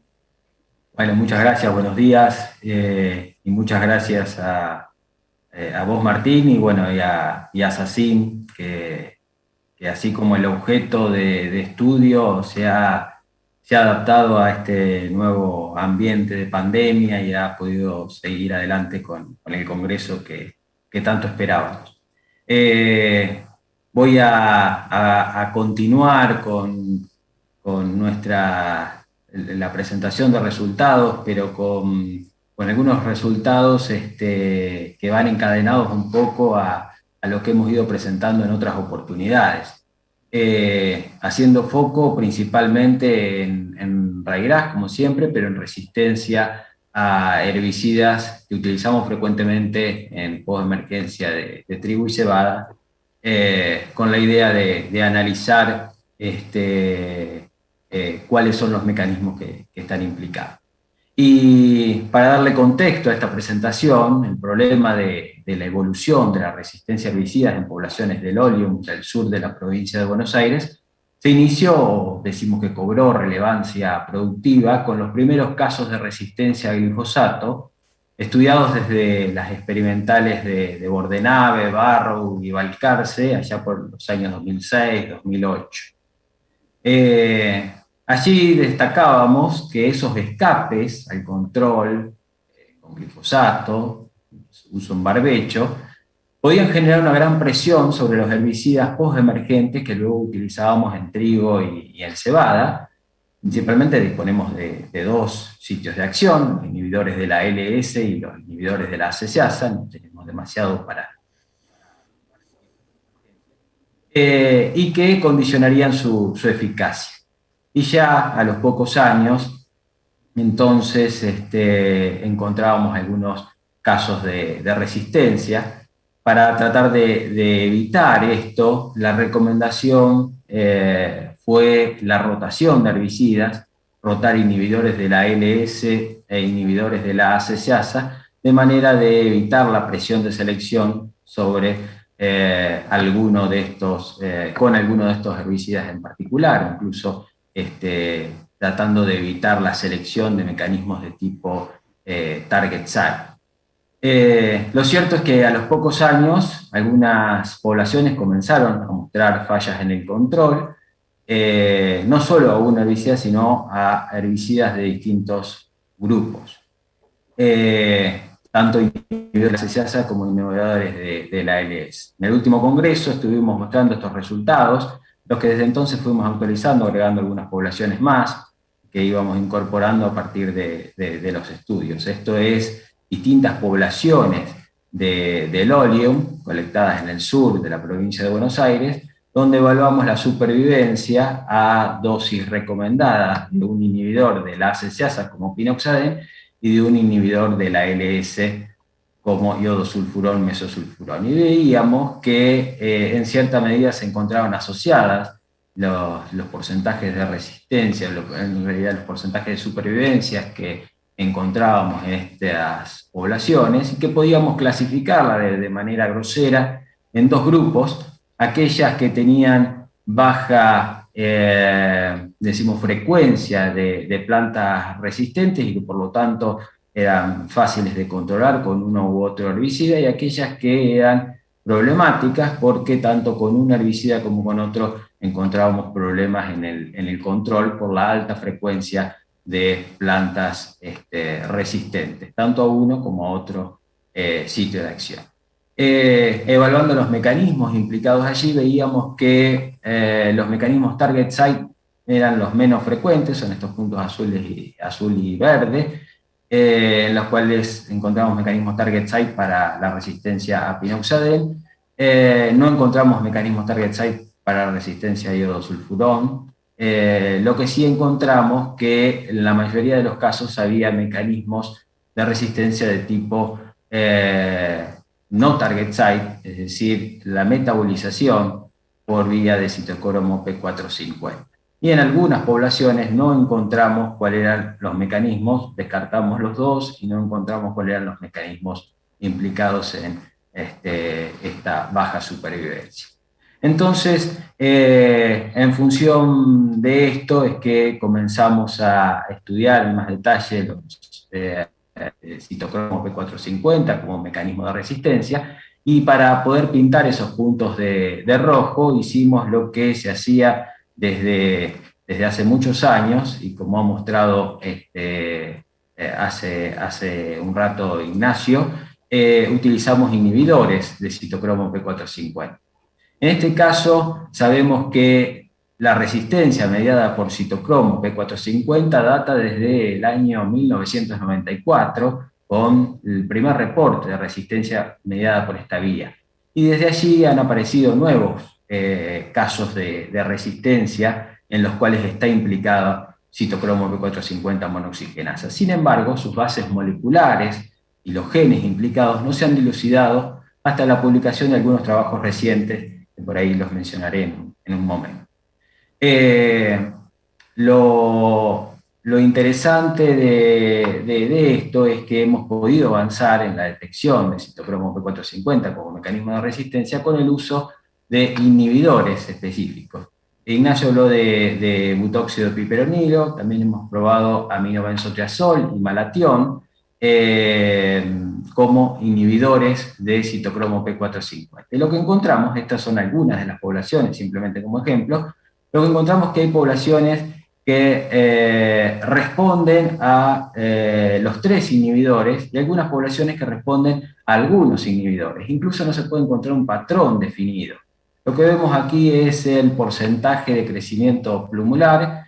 Bueno, muchas gracias, buenos días, y muchas gracias a vos, Martín, y bueno, y a Sacin, que así como el objeto de estudio se ha adaptado a este nuevo ambiente de pandemia y ha podido seguir adelante con el congreso que tanto esperábamos. Voy a continuar con la presentación de resultados, pero con algunos resultados que van encadenados un poco a lo que hemos ido presentando en otras oportunidades, haciendo foco principalmente en ryegrass, como siempre, pero en resistencia a herbicidas que utilizamos frecuentemente en postemergencia de trigo y cebada, con la idea de analizar cuáles son los mecanismos que están implicados. Y para darle contexto a esta presentación, el problema de la evolución de la resistencia a herbicidas en poblaciones del Oleum del sur de la provincia de Buenos Aires Se inició, decimos que cobró relevancia productiva, con los primeros casos de resistencia al glifosato, estudiados desde las experimentales de Bordenave, Barrow y Balcarce, allá por los años 2006, 2008. Allí destacábamos que esos escapes al control con glifosato, uso en barbecho, podían generar una gran presión sobre los herbicidas postemergentes que luego utilizábamos en trigo y en cebada. Principalmente disponemos de dos sitios de acción, los inhibidores de la ALS y los inhibidores de la ACCasa, no tenemos demasiado para... y que condicionarían su eficacia. Y ya a los pocos años, entonces, encontrábamos algunos casos de resistencia. Para tratar de evitar esto, la recomendación fue la rotación de herbicidas, rotar inhibidores de la ALS e inhibidores de la ACCasa, de manera de evitar la presión de selección sobre alguno de estos, con alguno de estos herbicidas en particular, incluso tratando de evitar la selección de mecanismos de tipo target site. Lo cierto es que a los pocos años algunas poblaciones comenzaron a mostrar fallas en el control, no solo a un herbicida, sino a herbicidas de distintos grupos, tanto inhibidores de la ACCasa como inhibidores de la ALS. En el último congreso estuvimos mostrando estos resultados, los que desde entonces fuimos actualizando, agregando algunas poblaciones más, que íbamos incorporando a partir de los estudios. Esto es distintas poblaciones del Oleum, colectadas en el sur de la provincia de Buenos Aires, donde evaluamos la supervivencia a dosis recomendadas de un inhibidor de la ACCasa como pinoxaden y de un inhibidor de la ALS como iodosulfurón, mesosulfurón. Y veíamos que en cierta medida se encontraban asociadas los porcentajes de resistencia, en realidad los porcentajes de supervivencia que encontrábamos en estas poblaciones, y que podíamos clasificarla de manera grosera en dos grupos: aquellas que tenían baja, decimos, frecuencia de plantas resistentes y que por lo tanto eran fáciles de controlar con uno u otro herbicida, y aquellas que eran problemáticas porque tanto con un herbicida como con otro encontrábamos problemas en el control por la alta frecuencia de plantas resistentes, tanto a uno como a otro sitio de acción. Evaluando los mecanismos implicados allí, veíamos que los mecanismos target site eran los menos frecuentes, son estos puntos azul y verde, en los cuales encontramos mecanismos target site para la resistencia a pinoxaden. No encontramos mecanismos target site para la resistencia a iodosulfurón. Lo que sí encontramos que en la mayoría de los casos había mecanismos de resistencia de tipo no target site, es decir, la metabolización por vía de citocromo P450. Y en algunas poblaciones no encontramos cuáles eran los mecanismos, descartamos los dos y no encontramos cuáles eran los mecanismos implicados en esta baja supervivencia. Entonces, en función de esto es que comenzamos a estudiar en más detalle los citocromo P450 como mecanismo de resistencia, y para poder pintar esos puntos de rojo hicimos lo que se hacía desde hace muchos años, y como ha mostrado hace un rato Ignacio, utilizamos inhibidores de citocromo P450. En este caso, sabemos que la resistencia mediada por citocromo P450 data desde el año 1994, con el primer reporte de resistencia mediada por esta vía. Y desde allí han aparecido nuevos casos de resistencia en los cuales está implicado citocromo P450 monoxigenasa. Sin embargo, sus bases moleculares y los genes implicados no se han dilucidado hasta la publicación de algunos trabajos recientes, que por ahí los mencionaré en un momento. Lo interesante de esto es que hemos podido avanzar en la detección de citocromo P450 como mecanismo de resistencia con el uso de inhibidores específicos. Ignacio habló de butóxido de piperonilo, también hemos probado aminobenzotriazol y malatión como inhibidores de citocromo P450. Y lo que encontramos, estas son algunas de las poblaciones, simplemente como ejemplo, lo que encontramos es que hay poblaciones que responden a los 3 inhibidores y algunas poblaciones que responden a algunos inhibidores. Incluso no se puede encontrar un patrón definido. Lo que vemos aquí es el porcentaje de crecimiento plumular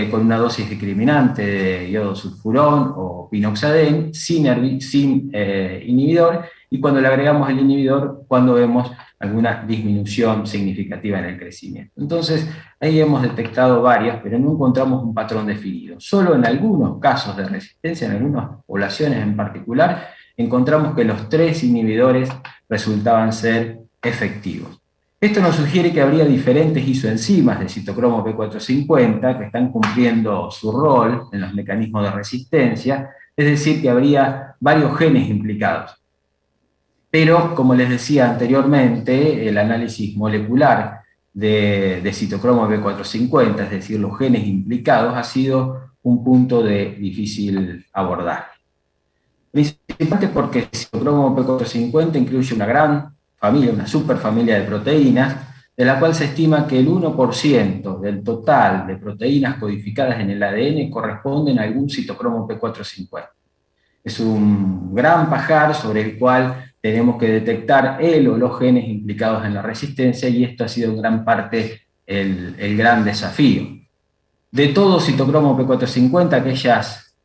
con una dosis discriminante de iodo sulfurón o pinoxadén sin inhibidor, y cuando le agregamos el inhibidor, cuando vemos alguna disminución significativa en el crecimiento. Entonces, ahí hemos detectado varias, pero no encontramos un patrón definido. Solo en algunos casos de resistencia, en algunas poblaciones en particular, encontramos que los 3 inhibidores resultaban ser efectivos. Esto nos sugiere que habría diferentes isoenzimas de citocromo P450 que están cumpliendo su rol en los mecanismos de resistencia, es decir, que habría varios genes implicados. Pero, como les decía anteriormente, el análisis molecular de citocromo P450, es decir, los genes implicados, ha sido un punto de difícil abordaje. Principalmente porque el citocromo P450 incluye una gran familia, una superfamilia de proteínas, de la cual se estima que el 1% del total de proteínas codificadas en el ADN corresponden a algún citocromo P450. Es un gran pajar sobre el cual tenemos que detectar el o los genes implicados en la resistencia, y esto ha sido en gran parte el gran desafío. De todo citocromo P450, aquellas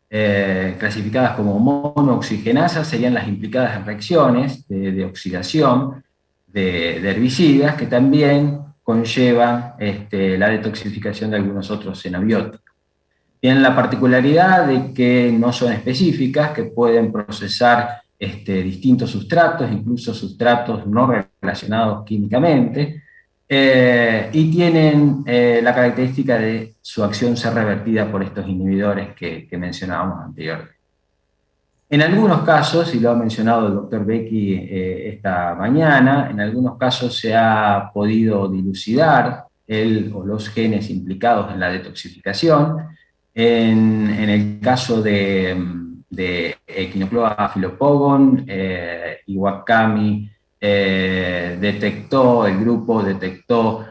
clasificadas como monooxigenasas serían las implicadas en reacciones de oxidación de herbicidas que también conllevan la detoxificación de algunos otros xenobióticos. Tienen la particularidad de que no son específicas, que pueden procesar distintos sustratos, incluso sustratos no relacionados químicamente, y tienen la característica de su acción ser revertida por estos inhibidores que mencionábamos anteriormente. En algunos casos, y lo ha mencionado el doctor Becky esta mañana, en algunos casos se ha podido dilucidar el o los genes implicados en la detoxificación. En el caso de Echinocloa filopogon, Iwakami el grupo detectó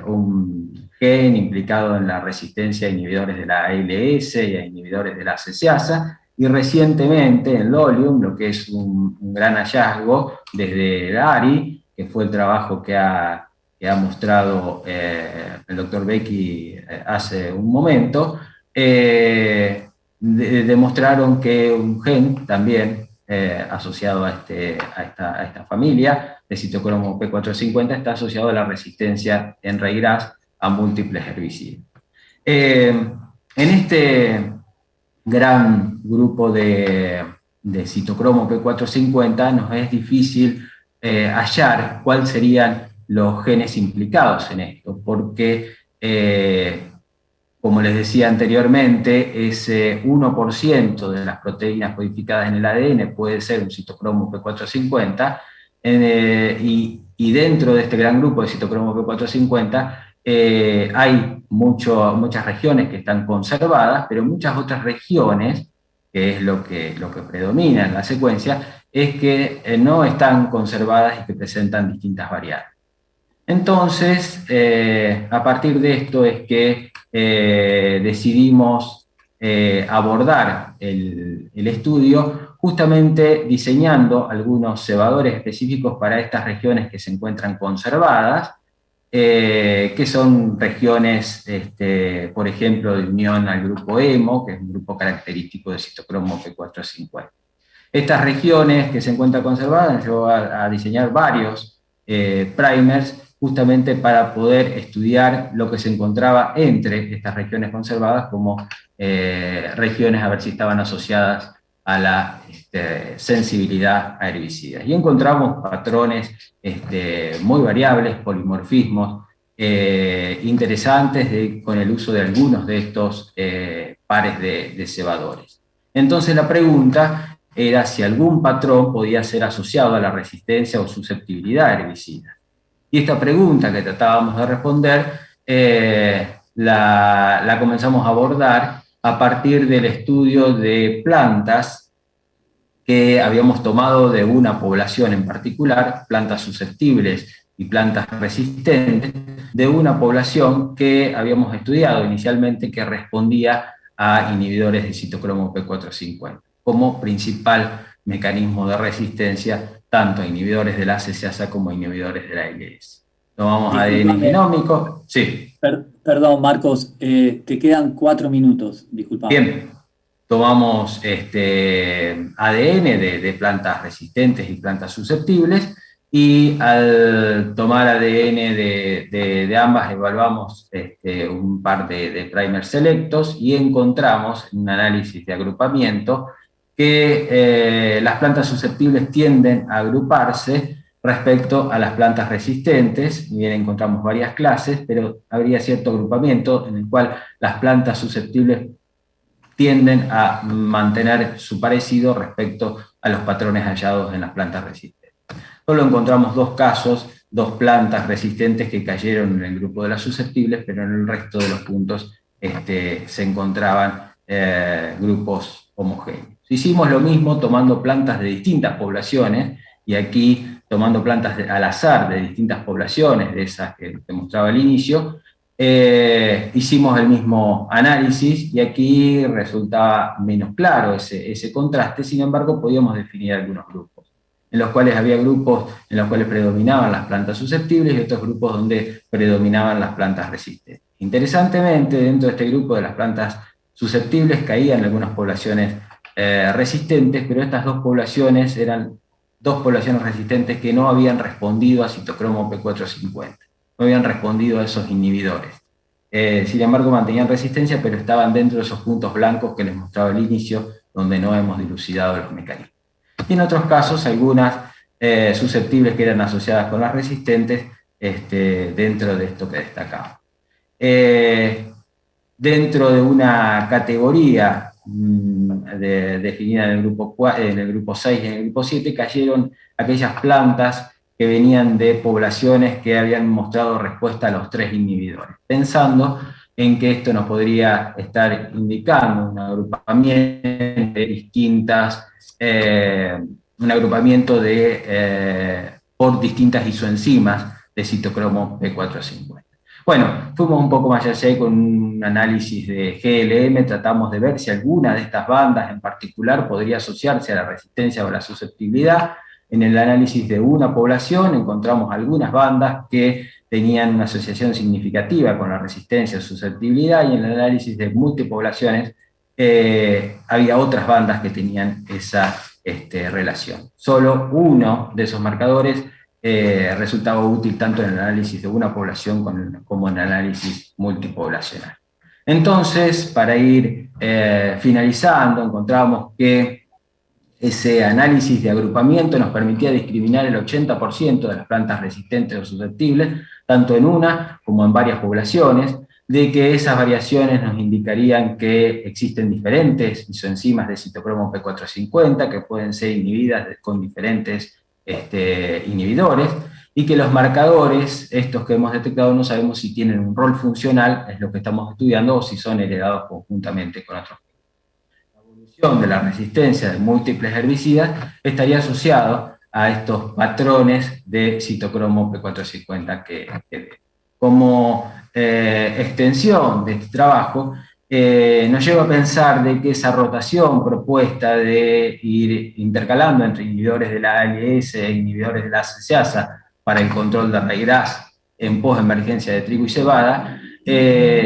un gen implicado en la resistencia a inhibidores de la ALS y a inhibidores de la ACCasa, y recientemente en Lolium, lo que es un gran hallazgo desde el ARI, que fue el trabajo que ha mostrado el doctor Becky hace un momento, demostraron que un gen también asociado a esta familia de citocromo P450 está asociado a la resistencia en regras a múltiples herbicidas. En este gran grupo de citocromo P450 nos es difícil hallar cuáles serían los genes implicados en esto, porque como les decía anteriormente, ese 1% de las proteínas codificadas en el ADN puede ser un citocromo P450, y dentro de este gran grupo de citocromo P450 hay muchas regiones que están conservadas, pero muchas otras regiones, que es lo que predomina en la secuencia, es que no están conservadas y que presentan distintas variables. Entonces, a partir de esto es que decidimos abordar el estudio justamente diseñando algunos cebadores específicos para estas regiones que se encuentran conservadas, que son regiones, por ejemplo, de unión al grupo HEMO, que es un grupo característico de citocromo P450. Estas regiones que se encuentran conservadas nos llevó a diseñar varios primers, justamente para poder estudiar lo que se encontraba entre estas regiones conservadas como regiones a ver si estaban asociadas a la sensibilidad a herbicidas. Y encontramos patrones muy variables, polimorfismos interesantes con el uso de algunos de estos pares de cebadores. Entonces la pregunta era si algún patrón podía ser asociado a la resistencia o susceptibilidad a herbicidas. Y esta pregunta que tratábamos de responder, la comenzamos a abordar a partir del estudio de plantas que habíamos tomado de una población en particular, plantas susceptibles y plantas resistentes, de una población que habíamos estudiado inicialmente que respondía a inhibidores de citocromo P450 como principal mecanismo de resistencia tanto a inhibidores de la ACCasa como a inhibidores de la ALS. Tomamos ADN genómico. Sí. Perdón, Marcos, te quedan 4 minutos, disculpa. Bien, tomamos ADN de plantas resistentes y plantas susceptibles, y al tomar ADN de ambas evaluamos un par de primers selectos y encontramos en un análisis de agrupamiento que las plantas susceptibles tienden a agruparse respecto a las plantas resistentes. Bien, encontramos varias clases, pero habría cierto agrupamiento en el cual las plantas susceptibles tienden a mantener su parecido respecto a los patrones hallados en las plantas resistentes. Solo encontramos 2 casos, 2 plantas resistentes que cayeron en el grupo de las susceptibles, pero en el resto de los puntos se encontraban grupos homogéneos. Hicimos lo mismo tomando plantas de distintas poblaciones, y aquí tomando plantas al azar de distintas poblaciones, de esas que te mostraba al inicio, hicimos el mismo análisis, y aquí resultaba menos claro ese contraste. Sin embargo, podíamos definir algunos grupos, en los cuales había grupos en los cuales predominaban las plantas susceptibles y otros grupos donde predominaban las plantas resistentes. Interesantemente, dentro de este grupo de las plantas susceptibles caían algunas poblaciones resistentes, pero estas 2 poblaciones eran 2 poblaciones resistentes que no habían respondido a citocromo P450, no habían respondido a esos inhibidores. Sin embargo, mantenían resistencia, pero estaban dentro de esos puntos blancos que les mostraba al inicio, donde no hemos dilucidado los mecanismos. Y en otros casos, algunas susceptibles que eran asociadas con las resistentes dentro de esto que destacaba. Dentro de una categoría definida en el grupo 6 y en el grupo 7, cayeron aquellas plantas que venían de poblaciones que habían mostrado respuesta a los 3 inhibidores, pensando en que esto nos podría estar indicando un agrupamiento de distintas, por distintas isoenzimas de citocromo P450. Bueno, fuimos un poco más allá y con un análisis de GLM tratamos de ver si alguna de estas bandas en particular podría asociarse a la resistencia o a la susceptibilidad. En el análisis de una población encontramos algunas bandas que tenían una asociación significativa con la resistencia o susceptibilidad, y en el análisis de multipoblaciones había otras bandas que tenían esa relación. Solo uno de esos marcadores resultaba útil tanto en el análisis de una población como en el análisis multipoblacional. Entonces, para ir finalizando, encontramos que ese análisis de agrupamiento nos permitía discriminar el 80% de las plantas resistentes o susceptibles, tanto en una como en varias poblaciones, de que esas variaciones nos indicarían que existen diferentes isoenzimas de citocromo P450 que pueden ser inhibidas con diferentes inhibidores, y que los marcadores, estos que hemos detectado, no sabemos si tienen un rol funcional, es lo que estamos estudiando, o si son heredados conjuntamente con otros. La evolución de la resistencia de múltiples herbicidas estaría asociado a estos patrones de citocromo P450 que como extensión de este trabajo, nos lleva a pensar de que esa rotación propuesta de ir intercalando entre inhibidores de la ALS e inhibidores de la ACCasa para el control de raigras en postemergencia de trigo y cebada,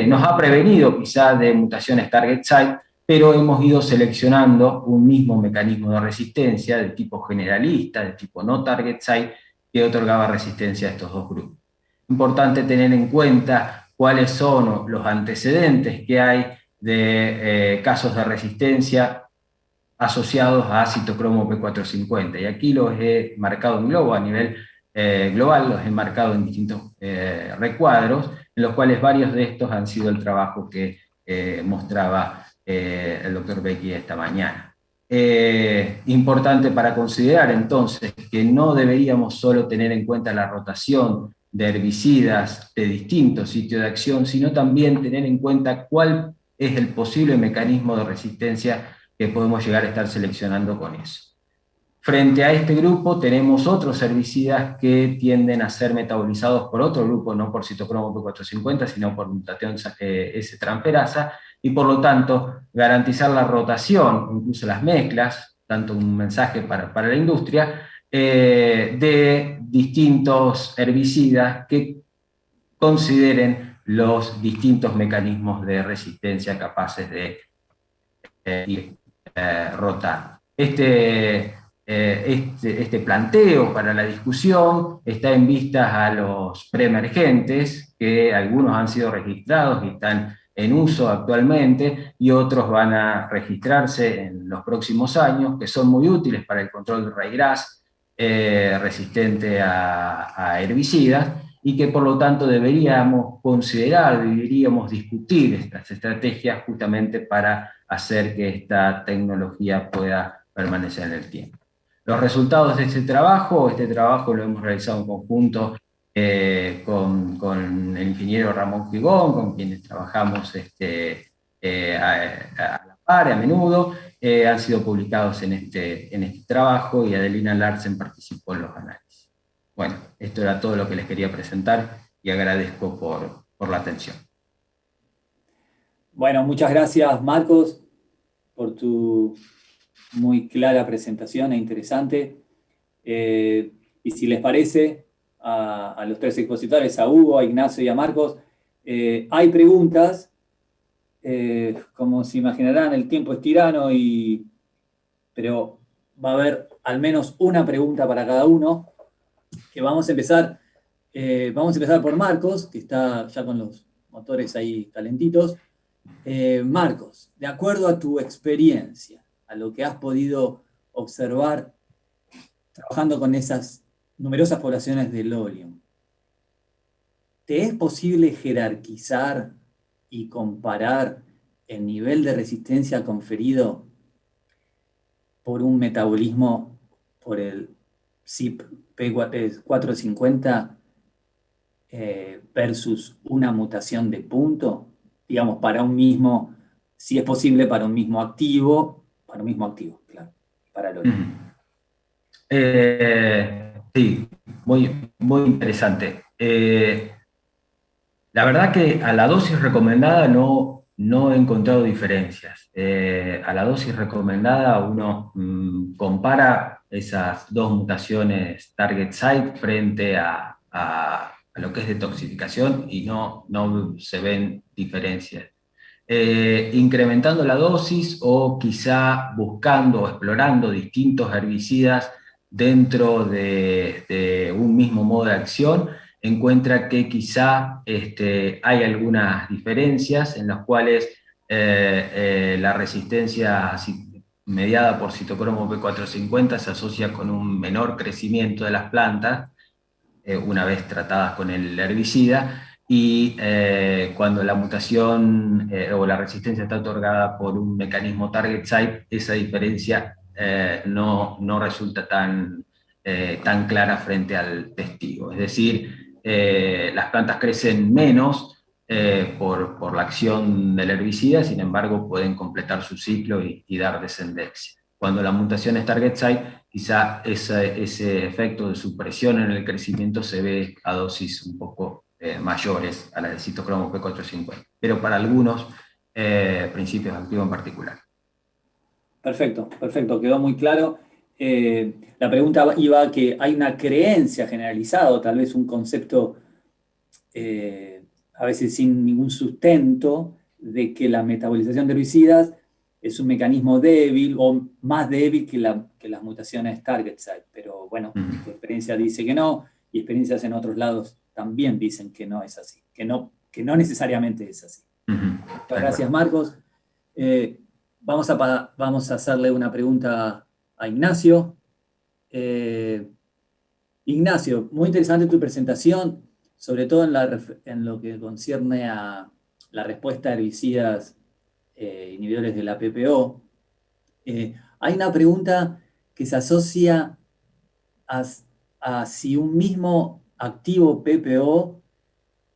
nos ha prevenido quizá de mutaciones target site, pero hemos ido seleccionando un mismo mecanismo de resistencia de tipo generalista, de tipo no target site, que otorgaba resistencia a estos 2 grupos. Importante tener en cuenta cuáles son los antecedentes que hay de casos de resistencia asociados a citocromo P450. Y aquí los he marcado en globo, a nivel global, los he marcado en distintos recuadros, en los cuales varios de estos han sido el trabajo que mostraba el doctor Becky esta mañana. Importante para considerar entonces que no deberíamos solo tener en cuenta la rotación de herbicidas de distintos sitios de acción, sino también tener en cuenta cuál es el posible mecanismo de resistencia que podemos llegar a estar seleccionando con eso. Frente a este grupo tenemos otros herbicidas que tienden a ser metabolizados por otro grupo, no por citocromo P450, sino por mutación S-tramperasa, y por lo tanto garantizar la rotación, incluso las mezclas, tanto un mensaje para la industria, de distintos herbicidas que consideren los distintos mecanismos de resistencia capaces de ir rotando. Este planteo para la discusión está en vistas a los preemergentes, que algunos han sido registrados y están en uso actualmente, y otros van a registrarse en los próximos años, que son muy útiles para el control de raigrás resistente a herbicidas, y que por lo tanto deberíamos considerar, deberíamos discutir estas estrategias justamente para hacer que esta tecnología pueda permanecer en el tiempo. Los resultados de este trabajo lo hemos realizado en conjunto con el ingeniero Ramón Gigón, con quienes trabajamos a la par, a menudo, han sido publicados en este trabajo, y Adelina Larsen participó en los análisis. Bueno, esto era todo lo que les quería presentar, y agradezco por la atención. Bueno, muchas gracias, Marcos, por tu muy clara presentación e interesante. Y si les parece, a los tres expositores, a Hugo, a Ignacio y a Marcos, hay preguntas. Como se imaginarán, el tiempo es tirano, pero va a haber al menos una pregunta para cada uno. Que vamos a empezar por Marcos, que está ya con los motores ahí calentitos. Marcos, de acuerdo a tu experiencia, a lo que has podido observar trabajando con esas numerosas poblaciones de Lolium, ¿te es posible jerarquizar y comparar el nivel de resistencia conferido por un metabolismo por el CYP P450 versus una mutación de punto? Digamos, para un mismo, si es posible, para un mismo activo, claro, para el otro. Sí, muy interesante. La verdad que a la dosis recomendada no he encontrado diferencias. A la dosis recomendada uno compara esas dos mutaciones target site frente a lo que es detoxificación, y no se ven diferencias. Incrementando la dosis, o quizá buscando o explorando distintos herbicidas dentro de un mismo modo de acción, encuentra que quizá hay algunas diferencias en las cuales la resistencia mediada por citocromo P450 se asocia con un menor crecimiento de las plantas una vez tratadas con el herbicida, y cuando la mutación o la resistencia está otorgada por un mecanismo target site, esa diferencia no resulta tan clara frente al testigo. Es decir, las plantas crecen menos por la acción del herbicida, sin embargo pueden completar su ciclo y dar descendencia. Cuando la mutación es target site, quizá ese efecto de supresión en el crecimiento se ve a dosis un poco mayores a la de citocromo P450, pero para algunos principios activos en particular. Perfecto, quedó muy claro. La pregunta iba a que hay una creencia generalizada, o tal vez un concepto a veces sin ningún sustento, de que la metabolización de herbicidas es un mecanismo débil, o más débil que las mutaciones target site. Pero bueno, tu experiencia dice que no, y experiencias en otros lados también dicen que no es así, que no necesariamente es así. Muchas gracias, Marcos. Vamos a hacerle una pregunta a Ignacio. Ignacio, muy interesante tu presentación, sobre todo en lo que concierne a la respuesta a herbicidas inhibidores de la PPO. Hay una pregunta que se asocia a si un mismo activo PPO,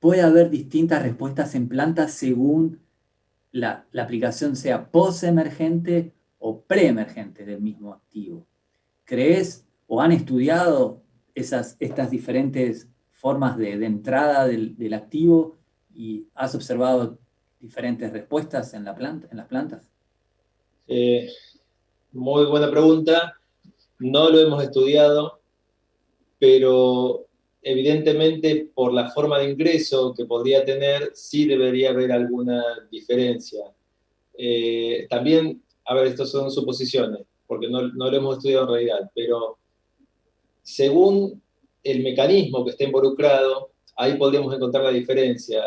puede haber distintas respuestas en plantas según la aplicación sea post-emergente o pre-emergente del mismo activo. ¿Crees o han estudiado estas diferentes formas de entrada del activo y has observado diferentes respuestas en las plantas? Muy buena pregunta. No lo hemos estudiado, pero evidentemente por la forma de ingreso que podría tener, sí debería haber alguna diferencia. También, a ver, estas son suposiciones, porque no lo hemos estudiado en realidad, pero según el mecanismo que está involucrado, ahí podríamos encontrar la diferencia.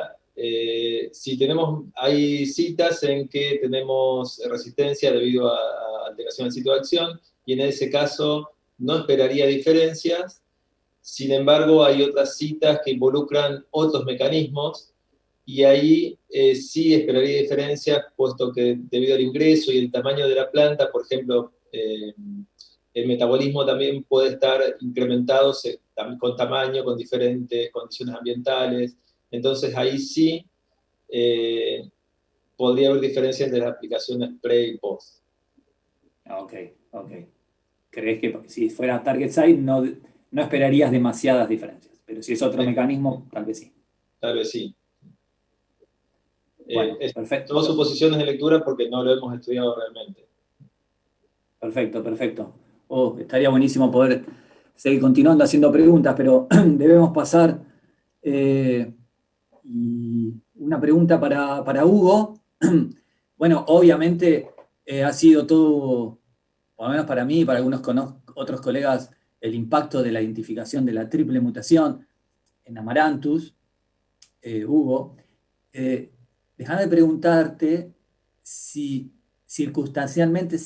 Hay citas en que tenemos resistencia debido a alteración del sitio de acción, y en ese caso no esperaría diferencias. Sin embargo, hay otras citas que involucran otros mecanismos, y ahí sí esperaría diferencias, puesto que debido al ingreso y el tamaño de la planta, por ejemplo, el metabolismo también puede estar incrementado con tamaño, con diferentes condiciones ambientales. Entonces ahí sí podría haber diferencia entre las aplicaciones pre y post. Ok. ¿Crees que si fuera target site no esperarías demasiadas diferencias? Pero si es otro mecanismo, tal vez sí. Tal vez sí. Bueno, perfecto. Todas suposiciones de lectura porque no lo hemos estudiado realmente. Perfecto. Estaría buenísimo poder seguir continuando haciendo preguntas, pero debemos pasar. Y una pregunta para Hugo. Bueno, obviamente ha sido todo, por lo menos para mí y para algunos otros colegas, el impacto de la identificación de la triple mutación en Amaranthus. Hugo, déjame preguntarte si circunstancialmente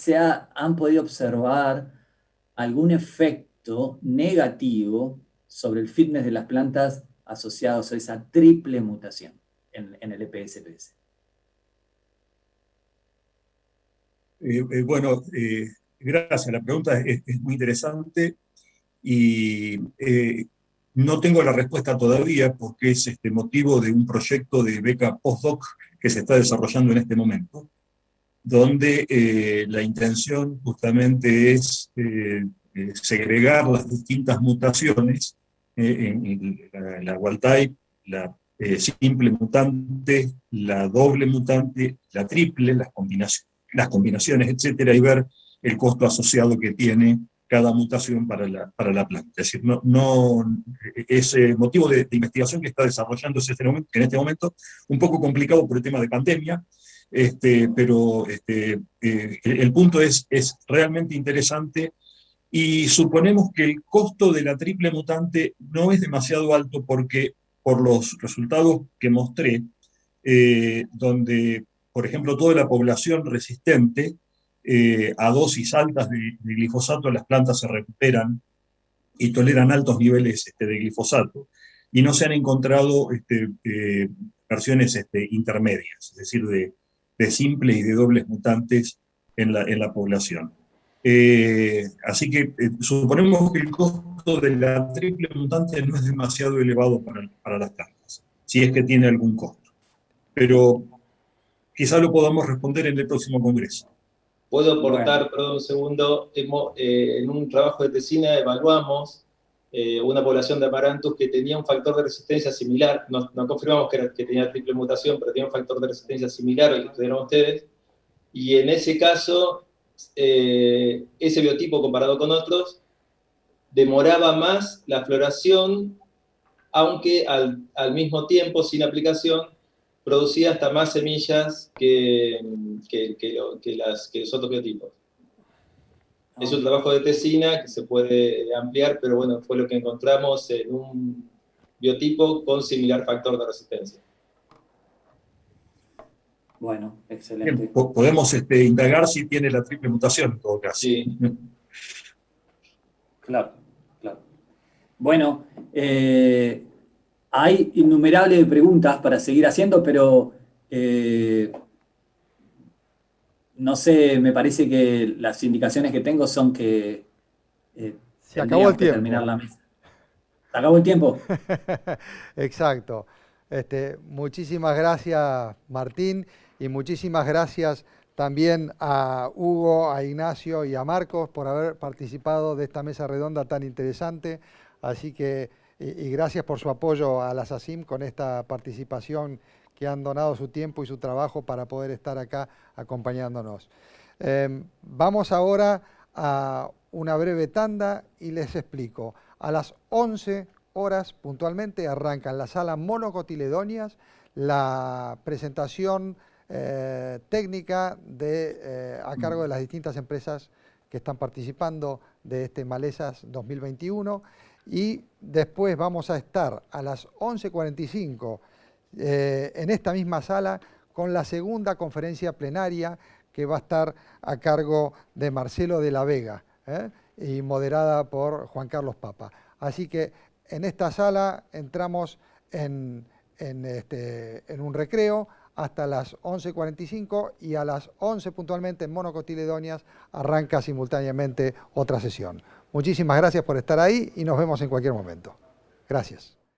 han podido observar algún efecto negativo sobre el fitness de las plantas asociados a esa triple mutación en el EPS-PS. Bueno, gracias. La pregunta es muy interesante y no tengo la respuesta todavía porque es motivo de un proyecto de beca postdoc que se está desarrollando en este momento, donde la intención justamente es segregar las distintas mutaciones en la wild type, la simple mutante, la doble mutante, la triple, las combinaciones, etcétera, y ver el costo asociado que tiene cada mutación para la planta. Es decir, es motivo de investigación que está desarrollándose en este momento, un poco complicado por el tema de pandemia, pero el punto es realmente interesante, y suponemos que el costo de la triple mutante no es demasiado alto porque por los resultados que mostré, donde, por ejemplo, toda la población resistente a dosis altas de glifosato, las plantas se recuperan y toleran altos niveles de glifosato, y no se han encontrado versiones intermedias, es decir, de simples y de dobles mutantes en la población. Así que suponemos que el costo de la triple mutante no es demasiado elevado para las plantas, si es que tiene algún costo. Pero quizá lo podamos responder en el próximo congreso. Puedo aportar, perdón un segundo, en un trabajo de tesina evaluamos una población de Amaranthus que tenía un factor de resistencia similar, no confirmamos que tenía triple mutación, pero tenía un factor de resistencia similar al que estudiaron ustedes, y en ese caso, ese biotipo comparado con otros, demoraba más la floración, aunque al mismo tiempo, sin aplicación, producía hasta más semillas que los otros biotipos. Es un trabajo de tesina que se puede ampliar, pero bueno, fue lo que encontramos en un biotipo con similar factor de resistencia. Bueno, excelente. Bien, podemos indagar si tiene la triple mutación en todo caso. Sí. Claro. Bueno, hay innumerables preguntas para seguir haciendo, pero no sé, me parece que las indicaciones que tengo son que se acabó el tiempo. terminar la mesa. Acabó el tiempo. Exacto. Muchísimas gracias, Martín, y muchísimas gracias también a Hugo, a Ignacio y a Marcos por haber participado de esta mesa redonda tan interesante. Así que, y gracias por su apoyo a la SACIM con esta participación, que han donado su tiempo y su trabajo para poder estar acá acompañándonos. Vamos ahora a una breve tanda y les explico. A las 11 horas puntualmente arranca en la sala Monocotiledonias la presentación técnica a cargo de las distintas empresas que están participando de este Malezas 2021, y después vamos a estar a las 11:45 en esta misma sala con la segunda conferencia plenaria, que va a estar a cargo de Marcelo de la Vega y moderada por Juan Carlos Papa. Así que en esta sala entramos en un recreo hasta las 11:45, y a las 11 puntualmente en Monocotiledonias arranca simultáneamente otra sesión. Muchísimas gracias por estar ahí y nos vemos en cualquier momento. Gracias.